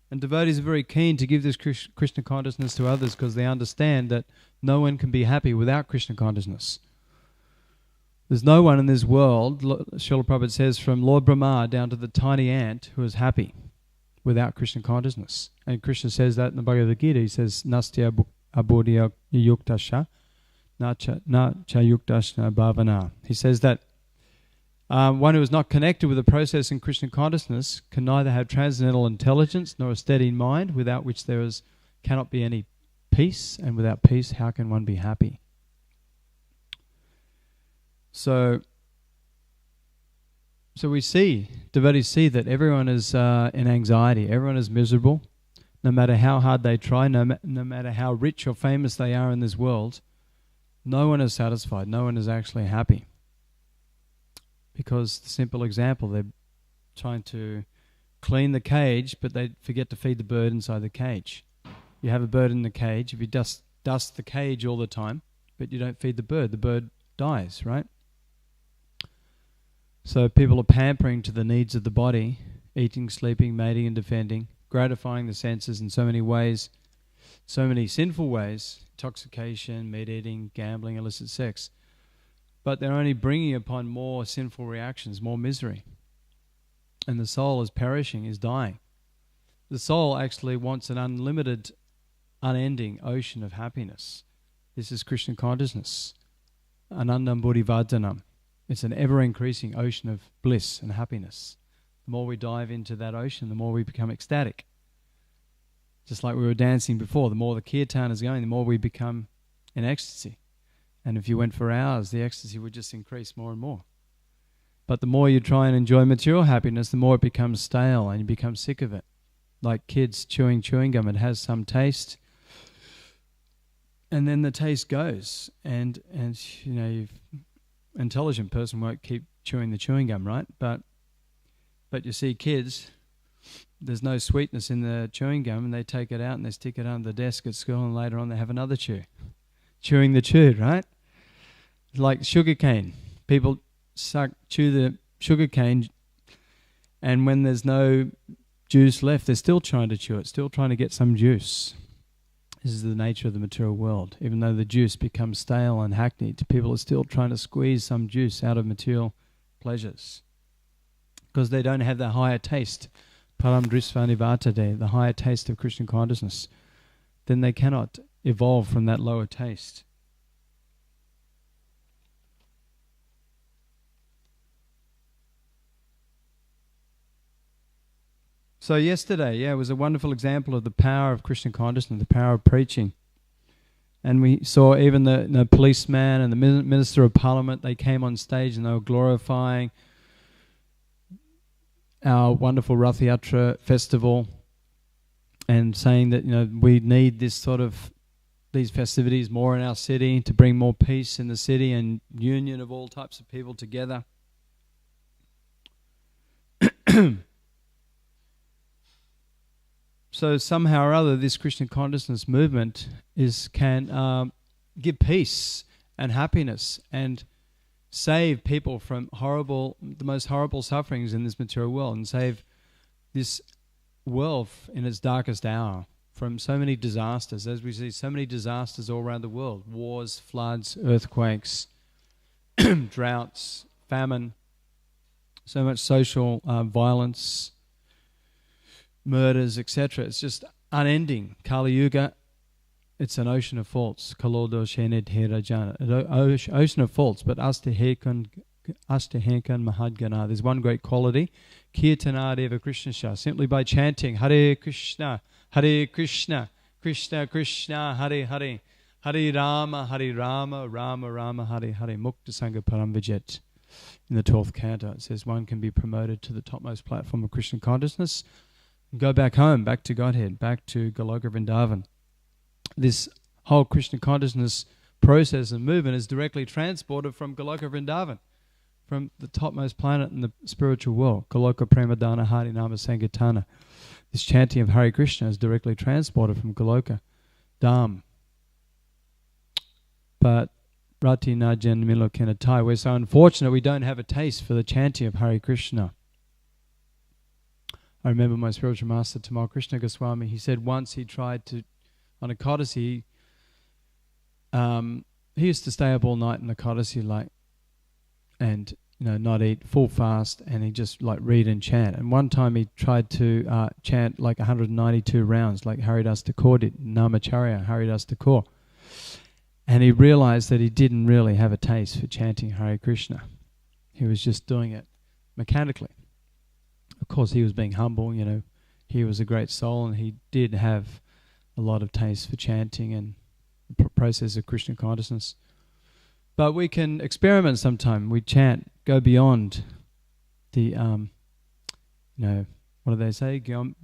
And devotees are very keen to give this Krishna consciousness to others because they understand that no one can be happy without Krishna consciousness. There's no one in this world, Srila Prabhupada says, from Lord Brahma down to the tiny ant who is happy without Krishna consciousness. And Krishna says that in the Bhagavad Gita. He says, Nastya abodhya yuktasya, na cha yuktasya bhavana. He says that one who is not connected with the process in Krishna consciousness can neither have transcendental intelligence nor a steady mind, without which there cannot be any peace, and without peace, how can one be happy? So we see, devotees see that everyone is in anxiety, everyone is miserable, no matter how hard they try, no matter how rich or famous they are in this world, no one is satisfied, no one is actually happy. Because the simple example, they're trying to clean the cage, but they forget to feed the bird inside the cage. You have a bird in the cage. If you dust the cage all the time, but you don't feed the bird dies, right? So people are pampering to the needs of the body, eating, sleeping, mating and defending, gratifying the senses in so many ways, so many sinful ways, intoxication, meat eating, gambling, illicit sex. But they're only bringing upon more sinful reactions, more misery. And the soul is perishing, is dying. The soul actually wants an unlimited, unending ocean of happiness. This is Krishna consciousness. Anandam buddhivardhanam. It's an ever-increasing ocean of bliss and happiness. The more we dive into that ocean, the more we become ecstatic. Just like we were dancing before, the more the kirtan is going, the more we become in ecstasy. And if you went for hours, the ecstasy would just increase more and more. But the more you try and enjoy material happiness, the more it becomes stale and you become sick of it. Like kids chewing gum, it has some taste, and then the taste goes. And intelligent person won't keep chewing the chewing gum, right? But you see kids, there's no sweetness in the chewing gum, and they take it out and they stick it under the desk at school, and later on they have another chew. Chewing the chewed, right? Like sugar cane. People chew the sugar cane, and when there's no juice left, they're still trying to chew it, still trying to get some juice. This is the nature of the material world. Even though the juice becomes stale and hackneyed, people are still trying to squeeze some juice out of material pleasures because they don't have the higher taste, param drisvani vatade, the higher taste of Krishna consciousness. Then they cannot evolve from that lower taste. So yesterday, it was a wonderful example of the power of Krishna consciousness, the power of preaching. And we saw even the policeman and the minister of parliament, they came on stage and they were glorifying our wonderful Rath Yatra festival and saying that we need these festivities more in our city to bring more peace in the city and union of all types of people together. So somehow or other, this Krishna consciousness movement can give peace and happiness and save people from the most horrible sufferings in this material world, and save this world in its darkest hour from so many disasters. As we see, so many disasters all around the world: wars, floods, earthquakes, droughts, famine, so much social violence, murders, etc. It's just unending. Kali Yuga, it's an ocean of faults. Kalodo Shened Herajana, ocean of faults, but Astahekan Mahadgana. There's one great quality, Kirtanadeva Krishna Shah, simply by chanting Hare Krishna, Krishna Krishna, Hare Hare, Hare Rama, Rama Rama, Hare Hare, Mukta Sangha Param Vijet. In the 12th canto, it says one can be promoted to the topmost platform of Krishna consciousness, go back home, back to Godhead, back to Goloka Vrindavan. This whole Krishna consciousness process and movement is directly transported from Goloka Vrindavan, from the topmost planet in the spiritual world, Goloka Premadana Harinama Sankirtana. This chanting of Hare Krishna is directly transported from Goloka Dham. But Rati Najan Milo Kenatai, we're so unfortunate we don't have a taste for the chanting of Hare Krishna. I remember my spiritual master, Tamal Krishna Goswami, he said once he tried to, on a Kodasi, he used to stay up all night in the Kodasi, and not eat, full fast, and he just read and chant. And one time he tried to chant 192 rounds, like Haridas Thakur did, Namacharya, Haridas Thakur. And he realized that he didn't really have a taste for chanting Hare Krishna. He was just doing it mechanically. Of course, he was being humble, he was a great soul, and he did have a lot of taste for chanting and the process of Krishna consciousness. But we can experiment sometime. We chant, go beyond the, what do they say? Go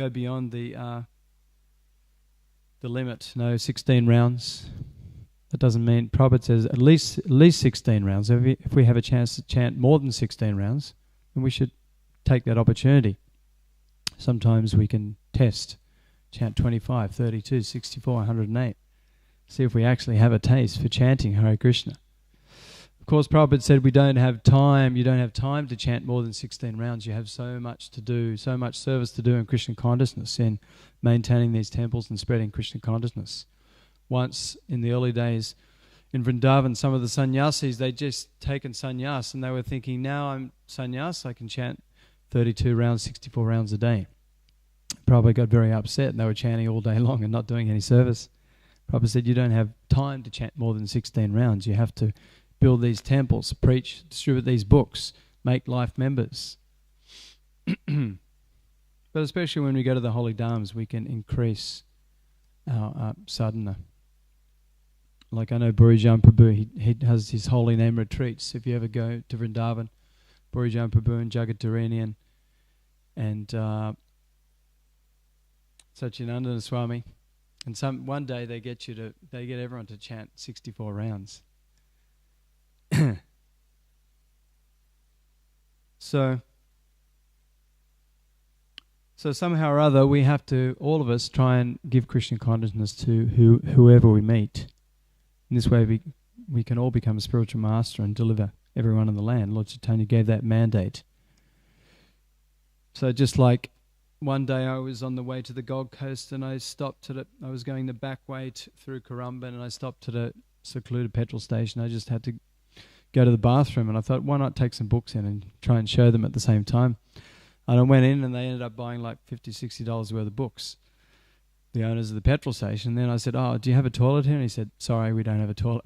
beyond the limit. 16 rounds. That doesn't mean, Prabhupada says at least 16 rounds. If we have a chance to chant more than 16 rounds, then we should take that opportunity. Sometimes we can test, chant 25, 32, 64, 108. See if we actually have a taste for chanting Hare Krishna. Of course, Prabhupada said you don't have time to chant more than 16 rounds. You have so much to do, so much service to do in Krishna consciousness, in maintaining these temples and spreading Krishna consciousness. Once, in the early days, in Vrindavan, some of the sannyasis, they'd just taken sannyas, and they were thinking, now I'm sannyas, I can chant 32 rounds, 64 rounds a day. Prabhupada got very upset, and they were chanting all day long and not doing any service. Prabhupada said, you don't have time to chant more than 16 rounds. You have to build these temples, preach, distribute these books, make life members. But especially when we go to the holy dhams, we can increase our sadhana. Like I know Burijan Prabhu, he has his holy name retreats. If you ever go to Vrindavan, Burijan Prabhu and Jagadharani and Satchidananda Swami, and one day they get everyone to chant 64 rounds. So somehow or other we have to, all of us, try and give Krishna consciousness to whoever we meet. In this way we can all become a spiritual master and deliver everyone in the land. Lord Chaitanya gave that mandate. So just like one day I was on the way to the Gold Coast and I was going the back way through Currumbin, and I stopped at a secluded petrol station. I just had to go to the bathroom, and I thought, why not take some books in and try and show them at the same time? And I went in, and they ended up buying $50, $60 worth of books, the owners of the petrol station. Then I said, oh, do you have a toilet here? And he said, sorry, we don't have a toilet.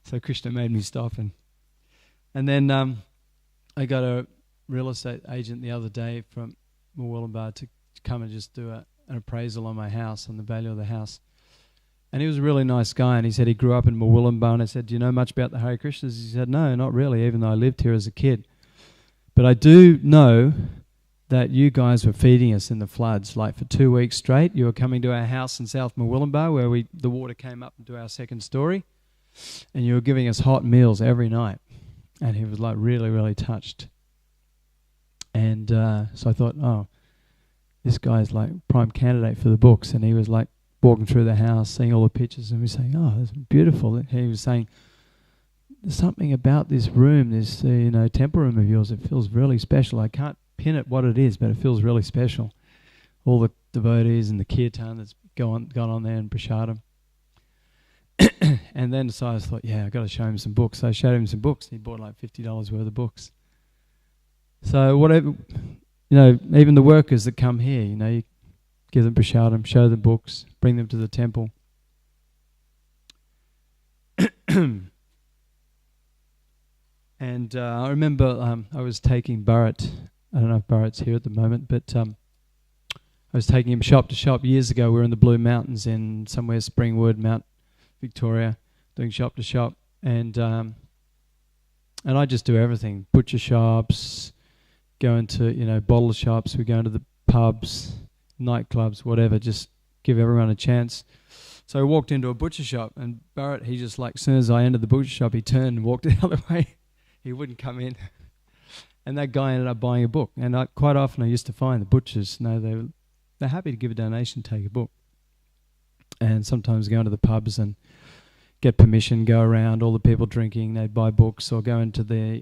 So Krishna made me stop. And then I got a real estate agent the other day from Murwillumbah to come and just do an appraisal on my house, on the value of the house. And he was a really nice guy, and he said he grew up in Murwillumbah, and I said, do you know much about the Hare Krishnas? He said, no, not really, even though I lived here as a kid. But I do know that you guys were feeding us in the floods. For 2 weeks straight, you were coming to our house in South Murwillumbah where the water came up into our second story, and you were giving us hot meals every night. And he was really, really touched. And so I thought, oh, this guy's prime candidate for the books. And he was walking through the house, seeing all the pictures, and we were saying, oh, that's beautiful. And he was saying, there's something about this room, this temple room of yours, it feels really special. I can't pin it what it is, but it feels really special. All the devotees and the kirtan that's gone on there and prasadam. And then so I thought, yeah, I've got to show him some books. So I showed him some books, and he bought $50 worth of books. So whatever, even the workers that come here, you give them prasadam, show them books, bring them to the temple. And I remember I was taking Bharat. I don't know if Bharat's here at the moment, but I was taking him shop to shop years ago. We were in the Blue Mountains in somewhere Springwood, Mount Victoria, doing shop to shop, and I just do everything: butcher shops, go into bottle shops. We go into the pubs, nightclubs, whatever. Just give everyone a chance. So I walked into a butcher shop, and Barrett, he just like, as soon as I entered the butcher shop, he turned and walked the other way. He wouldn't come in. And that guy ended up buying a book. And quite often I used to find the butchers, they're happy to give a donation, take a book. And sometimes go into the pubs and get permission, go around, all the people drinking, they'd buy books, or go into the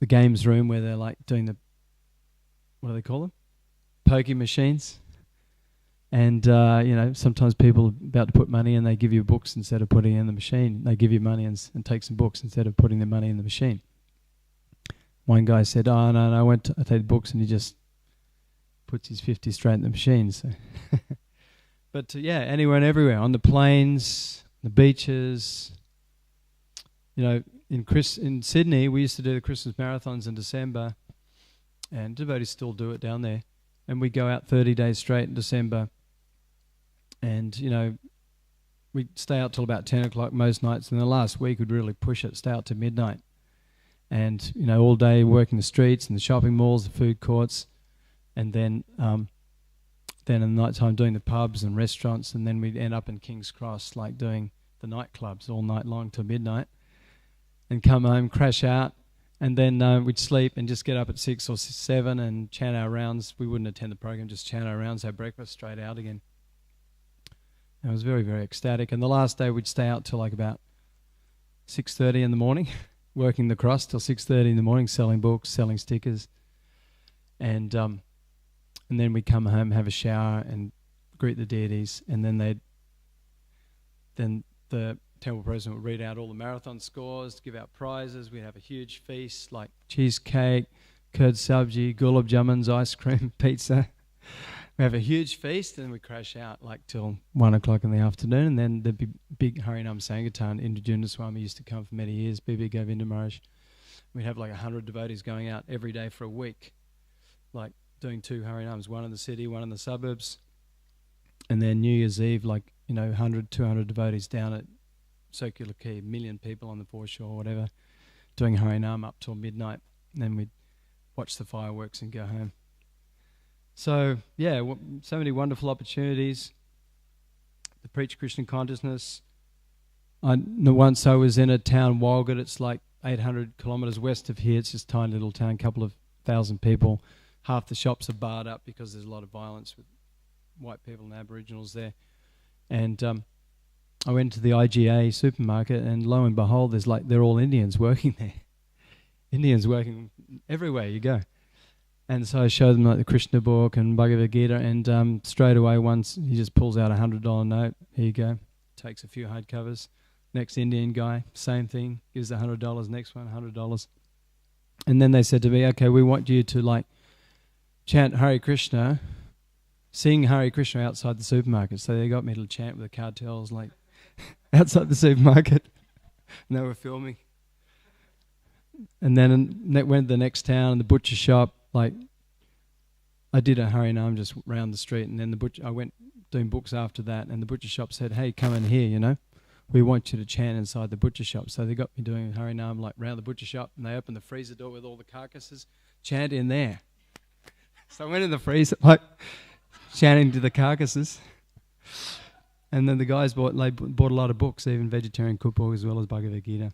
games room where they're like doing the, what do they call them? Pokie machines. And, sometimes people are about to put money in, they give you books instead of putting it in the machine. They give you money and take some books instead of putting the money in the machine. One guy said, oh, no, I take the books, and he just puts his 50 straight in the machine. So. But, anywhere and everywhere, on the plains, the beaches. In Sydney, we used to do the Christmas marathons in December, and devotees still do it down there. And we go out 30 days straight in December. And, we'd stay out till about 10 o'clock most nights. And the last week we'd really push it, stay out to midnight. And, all day working the streets and the shopping malls, the food courts. And then in the night time doing the pubs and restaurants. And then we'd end up in King's Cross, like doing the nightclubs all night long till midnight. And come home, crash out. And then we'd sleep and just get up at 6 or 7 and chant our rounds. We wouldn't attend the program, just chant our rounds, have breakfast, straight out again. And it was very, very ecstatic. And the last day we'd stay out till like about 6:30 in the morning, working the cross till 6:30 in the morning, selling books, selling stickers. And then we'd come home, have a shower and greet the deities. And then the temple president would read out all the marathon scores, give out prizes. We'd have a huge feast like cheesecake, curd sabji, gulab jamans, ice cream, pizza. We have a huge feast, and we crash out like till 1 o'clock in the afternoon. And then there'd be big Harinam Sankirtan. Indra Swami used to come for many years, Bibi Govinda Maharaj. We'd have like 100 devotees going out every day for a week, like doing 2 Harinams, one in the city, one in the suburbs. And then New Year's Eve, 100, 200 devotees down at Circular Quay, 1 million people on the foreshore, whatever, doing Harinam up till midnight. And then we'd watch the fireworks and go home. So, so many wonderful opportunities to preach Krishna consciousness. Once I was in a town, Walgett, it's like 800 kilometres west of here. It's just a tiny little town, couple of thousand people. Half the shops are barred up because there's a lot of violence with white people and Aboriginals there. And I went to the IGA supermarket, and lo and behold, they're all Indians working there. Indians working everywhere you go. And so I showed them like the Krishna book and Bhagavad Gita, and straight away once he just pulls out a $100 note. Here you go. Takes a few hardcovers. Next Indian guy, same thing, gives $100. Next one, $100. And then they said to me, okay, we want you to chant Hare Krishna, sing Hare Krishna outside the supermarket. So they got me to chant with the cartels outside the supermarket. And they were filming. And then went to the next town, the butcher shop. I did a Harinam just round the street, and then I went doing books after that, and the butcher shop said, hey, come in here, we want you to chant inside the butcher shop. So they got me doing Harinam round the butcher shop, and they opened the freezer door with all the carcasses, chant in there. So I went in the freezer, chanting to the carcasses. And then the guys bought a lot of books, even vegetarian cookbook as well as Bhagavad Gita.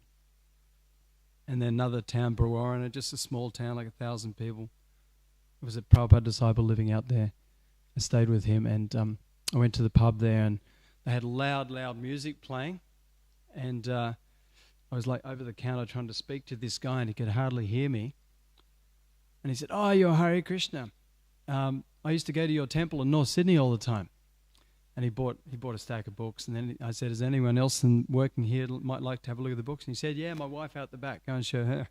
And then another town, Brewarrina, just a small town, 1,000 people. It was a Prabhupada disciple living out there. I stayed with him, and I went to the pub there, and they had loud music playing. And I was over the counter trying to speak to this guy, and he could hardly hear me. And he said, oh, you're Hare Krishna. I used to go to your temple in North Sydney all the time. And he bought a stack of books. And then I said, is anyone else working here might like to have a look at the books? And he said, yeah, my wife out the back. Go and show her.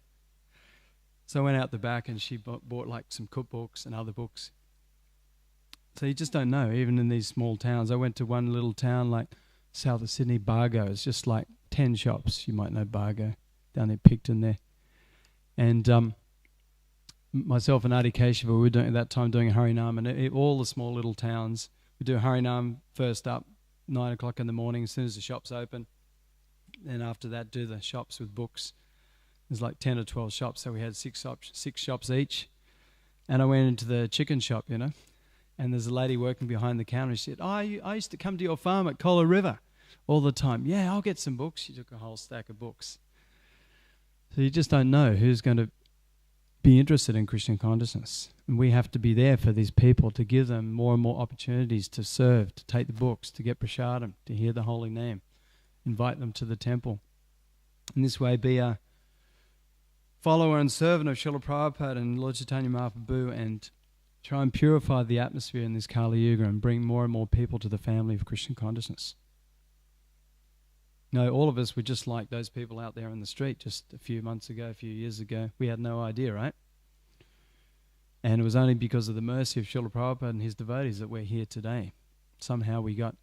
So I went out the back, and she bought some cookbooks and other books. So you just don't know, even in these small towns. I went to one little town south of Sydney, Bargo. It's just 10 shops. You might know Bargo, down near Picton there. And myself and Adi Keshav, we were at that time doing Harinam, and all the small little towns, we do Harinam first up, 9 o'clock in the morning, as soon as the shops open. Then after that, do the shops with books. There's 10 or 12 shops, so we had six shops each. And I went into the chicken shop, And there's a lady working behind the counter. She said, I used to come to your farm at Cola River all the time. Yeah, I'll get some books. She took a whole stack of books. So you just don't know who's going to be interested in Christian consciousness. And we have to be there for these people to give them more and more opportunities to serve, to take the books, to get prasadam, to hear the holy name, invite them to the temple. In this way, be a follower and servant of Srila Prabhupada and Lord Chaitanya Mahaprabhu, and try and purify the atmosphere in this Kali Yuga and bring more and more people to the family of Christian consciousness. No, all of us were just like those people out there in the street just a few months ago, a few years ago. We had no idea, right? And it was only because of the mercy of Srila Prabhupada and his devotees that we're here today. Somehow we got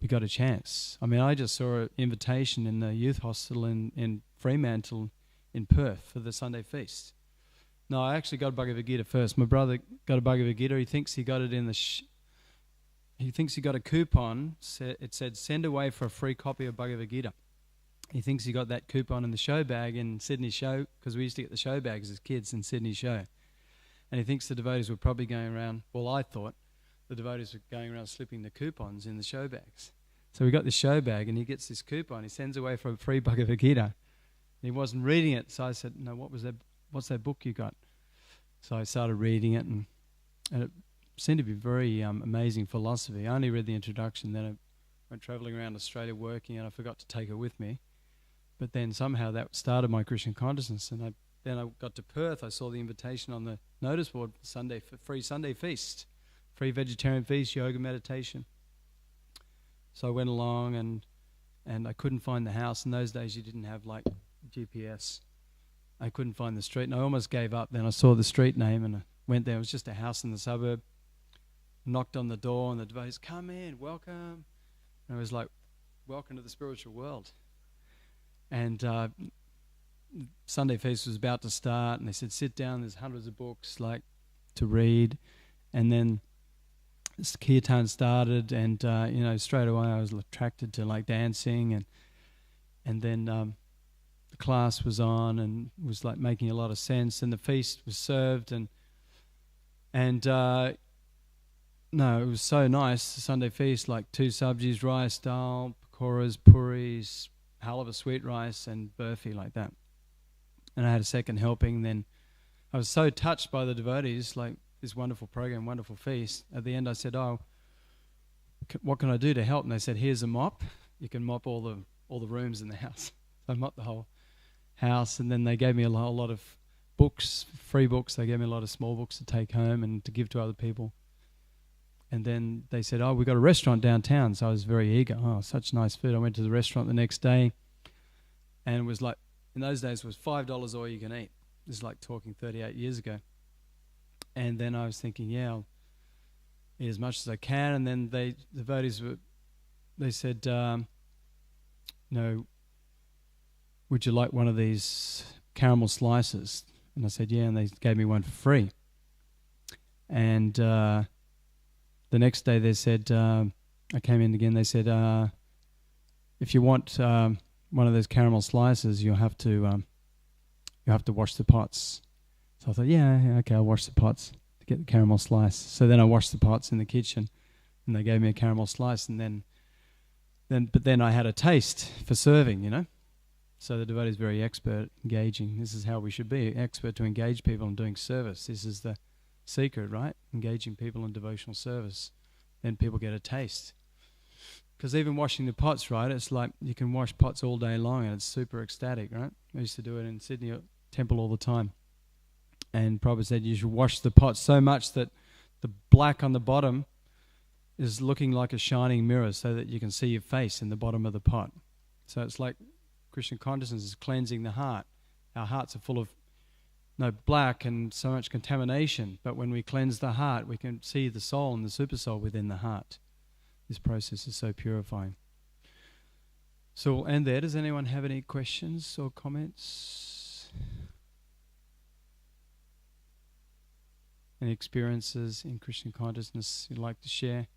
a chance. I mean, I just saw an invitation in the youth hostel in Fremantle in Perth for the Sunday feast. No, I actually got a Bhagavad Gita first. My brother got a Bhagavad Gita. He thinks he got it in the... he thinks he got a coupon. It said, send away for a free copy of Bhagavad Gita. He thinks he got that coupon in the show bag in Sydney show, because we used to get the show bags as kids in Sydney show. And he thinks the devotees were probably going around... well, I thought the devotees were going around slipping the coupons in the show bags. So we got this show bag, and he gets this coupon. He sends away for a free Bhagavad Gita. He wasn't reading it, so I said, no, what's that book you got? So I started reading it, and it seemed to be very amazing philosophy. I only read the introduction, then I went travelling around Australia working, and I forgot to take it with me. But then somehow that started my Christian consciousness, and then I got to Perth. I saw the invitation on the notice board for free Sunday feast, free vegetarian feast, yoga, meditation. So I went along, and I couldn't find the house. In those days, you didn't have like GPS. I couldn't find the street, and I almost gave up. Then I saw the street name, and I went there. It was just a house in the suburb. Knocked on the door, and the devotees, come in, welcome. And I was like, welcome to the spiritual world. And Sunday feast was about to start, and they said, sit down, there's hundreds of books like to read. And then this kirtan started, and straight away I was attracted to like dancing, and then the class was on and was like making a lot of sense, and the feast was served, and no, it was so nice, the Sunday feast, like 2 sabjis, rice, dal, pakoras, puris, halva, sweet rice, and burfi, like that. And I had a second helping. Then I was so touched by the devotees, like this wonderful program, wonderful feast. At the end I said, what can I do to help? And they said, here's a mop. You can mop all the rooms in the house. So I mopped the whole house, and then they gave me a whole lot of books, free books. They gave me a lot of small books to take home and to give to other people. And then they said, we've got a restaurant downtown. So I was very eager. Such nice food. I went to the restaurant the next day, and it was like, in those days, it was $5 all you can eat. This is like talking 38 years ago. And then I was thinking, I'll eat as much as I can. And then the devotees they said, would you like one of these caramel slices? And I said, yeah, and they gave me one for free. And the next day they said, I came in again, they said, if you want one of those caramel slices, you'll have to wash the pots. So I thought, okay, I'll wash the pots to get the caramel slice. So then I washed the pots in the kitchen, and they gave me a caramel slice, and then I had a taste for serving, So the devotee is very expert, engaging. This is how we should be, expert to engage people in doing service. This is the secret, right? Engaging people in devotional service. Then people get a taste. Because even washing the pots, right, it's like you can wash pots all day long, and it's super ecstatic, right? I used to do it in Sydney at temple all the time. And Prabhupada said you should wash the pots so much that the black on the bottom is looking like a shining mirror, so that you can see your face in the bottom of the pot. So it's like Krishna consciousness is cleansing the heart. Our hearts are full of black and so much contamination, but when we cleanse the heart, we can see the soul and the super soul within the heart. This process is so purifying. So we'll end there. Does anyone have any questions or comments? Any experiences in Krishna consciousness you'd like to share?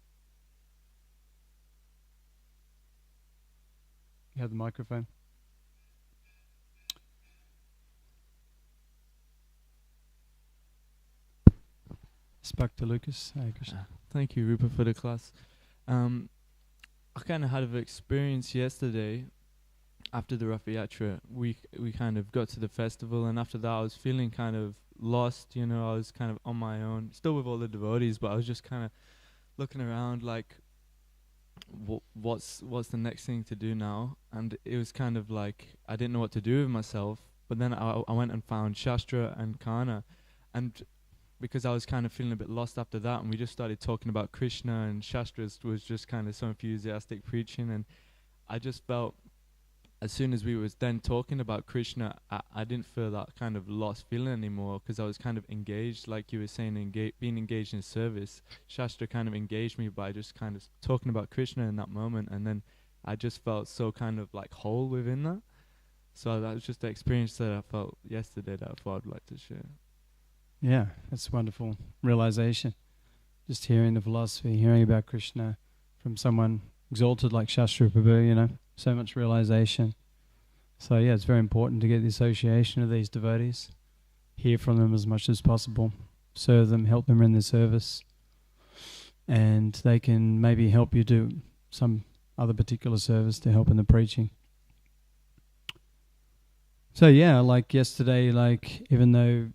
You have the microphone. back to Lucas. Hare Krishna. Thank you, Rupa, for the class. I kind of had an experience yesterday after the Rath Yatra. We kind of got to the festival, and after that I was feeling kind of lost, I was kind of on my own, still with all the devotees, but I was just kind of looking around like, what's the next thing to do now? And it was kind of like I didn't know what to do with myself. But then I went and found Shastra and Kana, and because I was kind of feeling a bit lost after that, and we just started talking about Krishna, and Shastra was just kind of so enthusiastic preaching, and I just felt as soon as we was then talking about Krishna, I didn't feel that kind of lost feeling anymore, because I was kind of engaged, like you were saying, being engaged in service. Shastra kind of engaged me by just kind of talking about Krishna in that moment, and then I just felt so kind of like whole within that. So that was just the experience that I felt yesterday that I thought I'd like to share. Yeah, that's a wonderful realization. Just hearing the philosophy, hearing about Krishna from someone exalted like Shastra Prabhu, so much realization. So yeah, it's very important to get the association of these devotees, hear from them as much as possible, serve them, help them in their service, and they can maybe help you do some other particular service to help in the preaching. So yeah, like yesterday, like even though,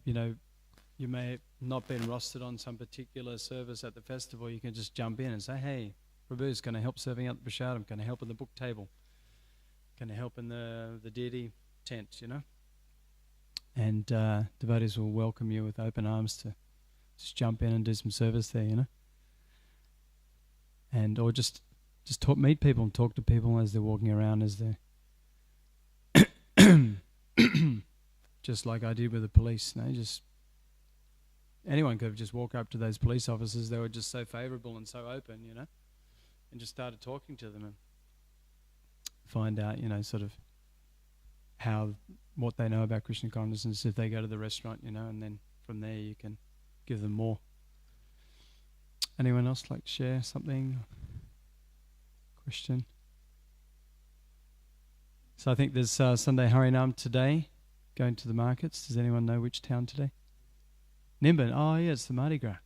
you may have not been rostered on some particular service at the festival, you can just jump in and say, hey, Prabhu's going to help serving out the prasadam, going to help in the book table, going to help in the deity tent, And devotees will welcome you with open arms to just jump in and do some service there, And or just meet people and talk to people as they're walking around, as they're just like I did with the police. Just anyone could have just walked up to those police officers. They were just so favourable and so open, and just started talking to them and find out, sort of what they know about Krishna consciousness if they go to the restaurant, and then from there you can give them more. Anyone else like to share something? Question? So I think there's Sunday Harinam today, going to the markets. Does anyone know which town today? Nimbin. Oh, yeah, it's the Mardi Gras.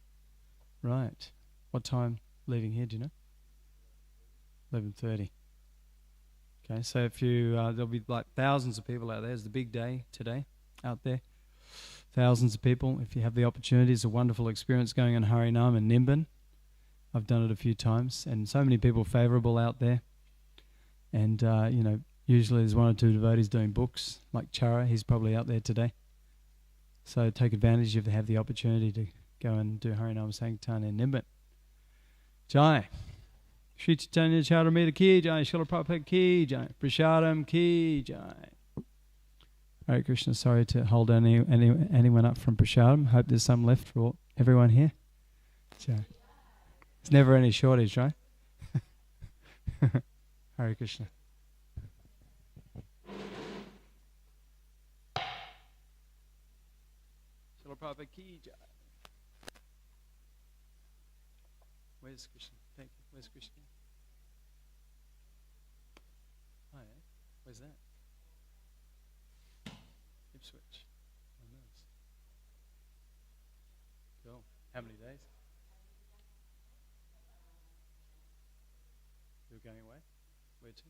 Right. What time leaving here, do you know? 11:30. Okay, so if you, there'll be like thousands of people out there. It's the big day today out there. Thousands of people. If you have the opportunity, it's a wonderful experience going on Harinam in Nimbin. I've done it a few times, and so many people favourable out there. And, usually there's one or two devotees doing books, like Chara. He's probably out there today. So take advantage if you have the opportunity to go and do Harinam Sankirtan in Nimbin. Jai. Shri Chaitanya Charamita ki jai, Srila Prabhupada ki jai, Prasadam ki jai. Hare Krishna, sorry to hold anyone up from Prasadam. Hope there's some left for everyone here. Jai. There's never any shortage, right? Hare Krishna. Srila Prabhupada ki jai. Where's Krishna? Thank you. Where's Krishna? Oh, yeah. Where's that? Ipswich. Oh, nice. Cool. How many days? You're going away? Where to?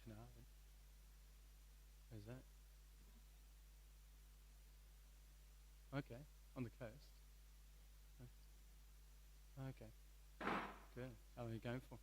Carnarvon. Where's that? Okay. On the coast. Okay. Good. How long are you going for?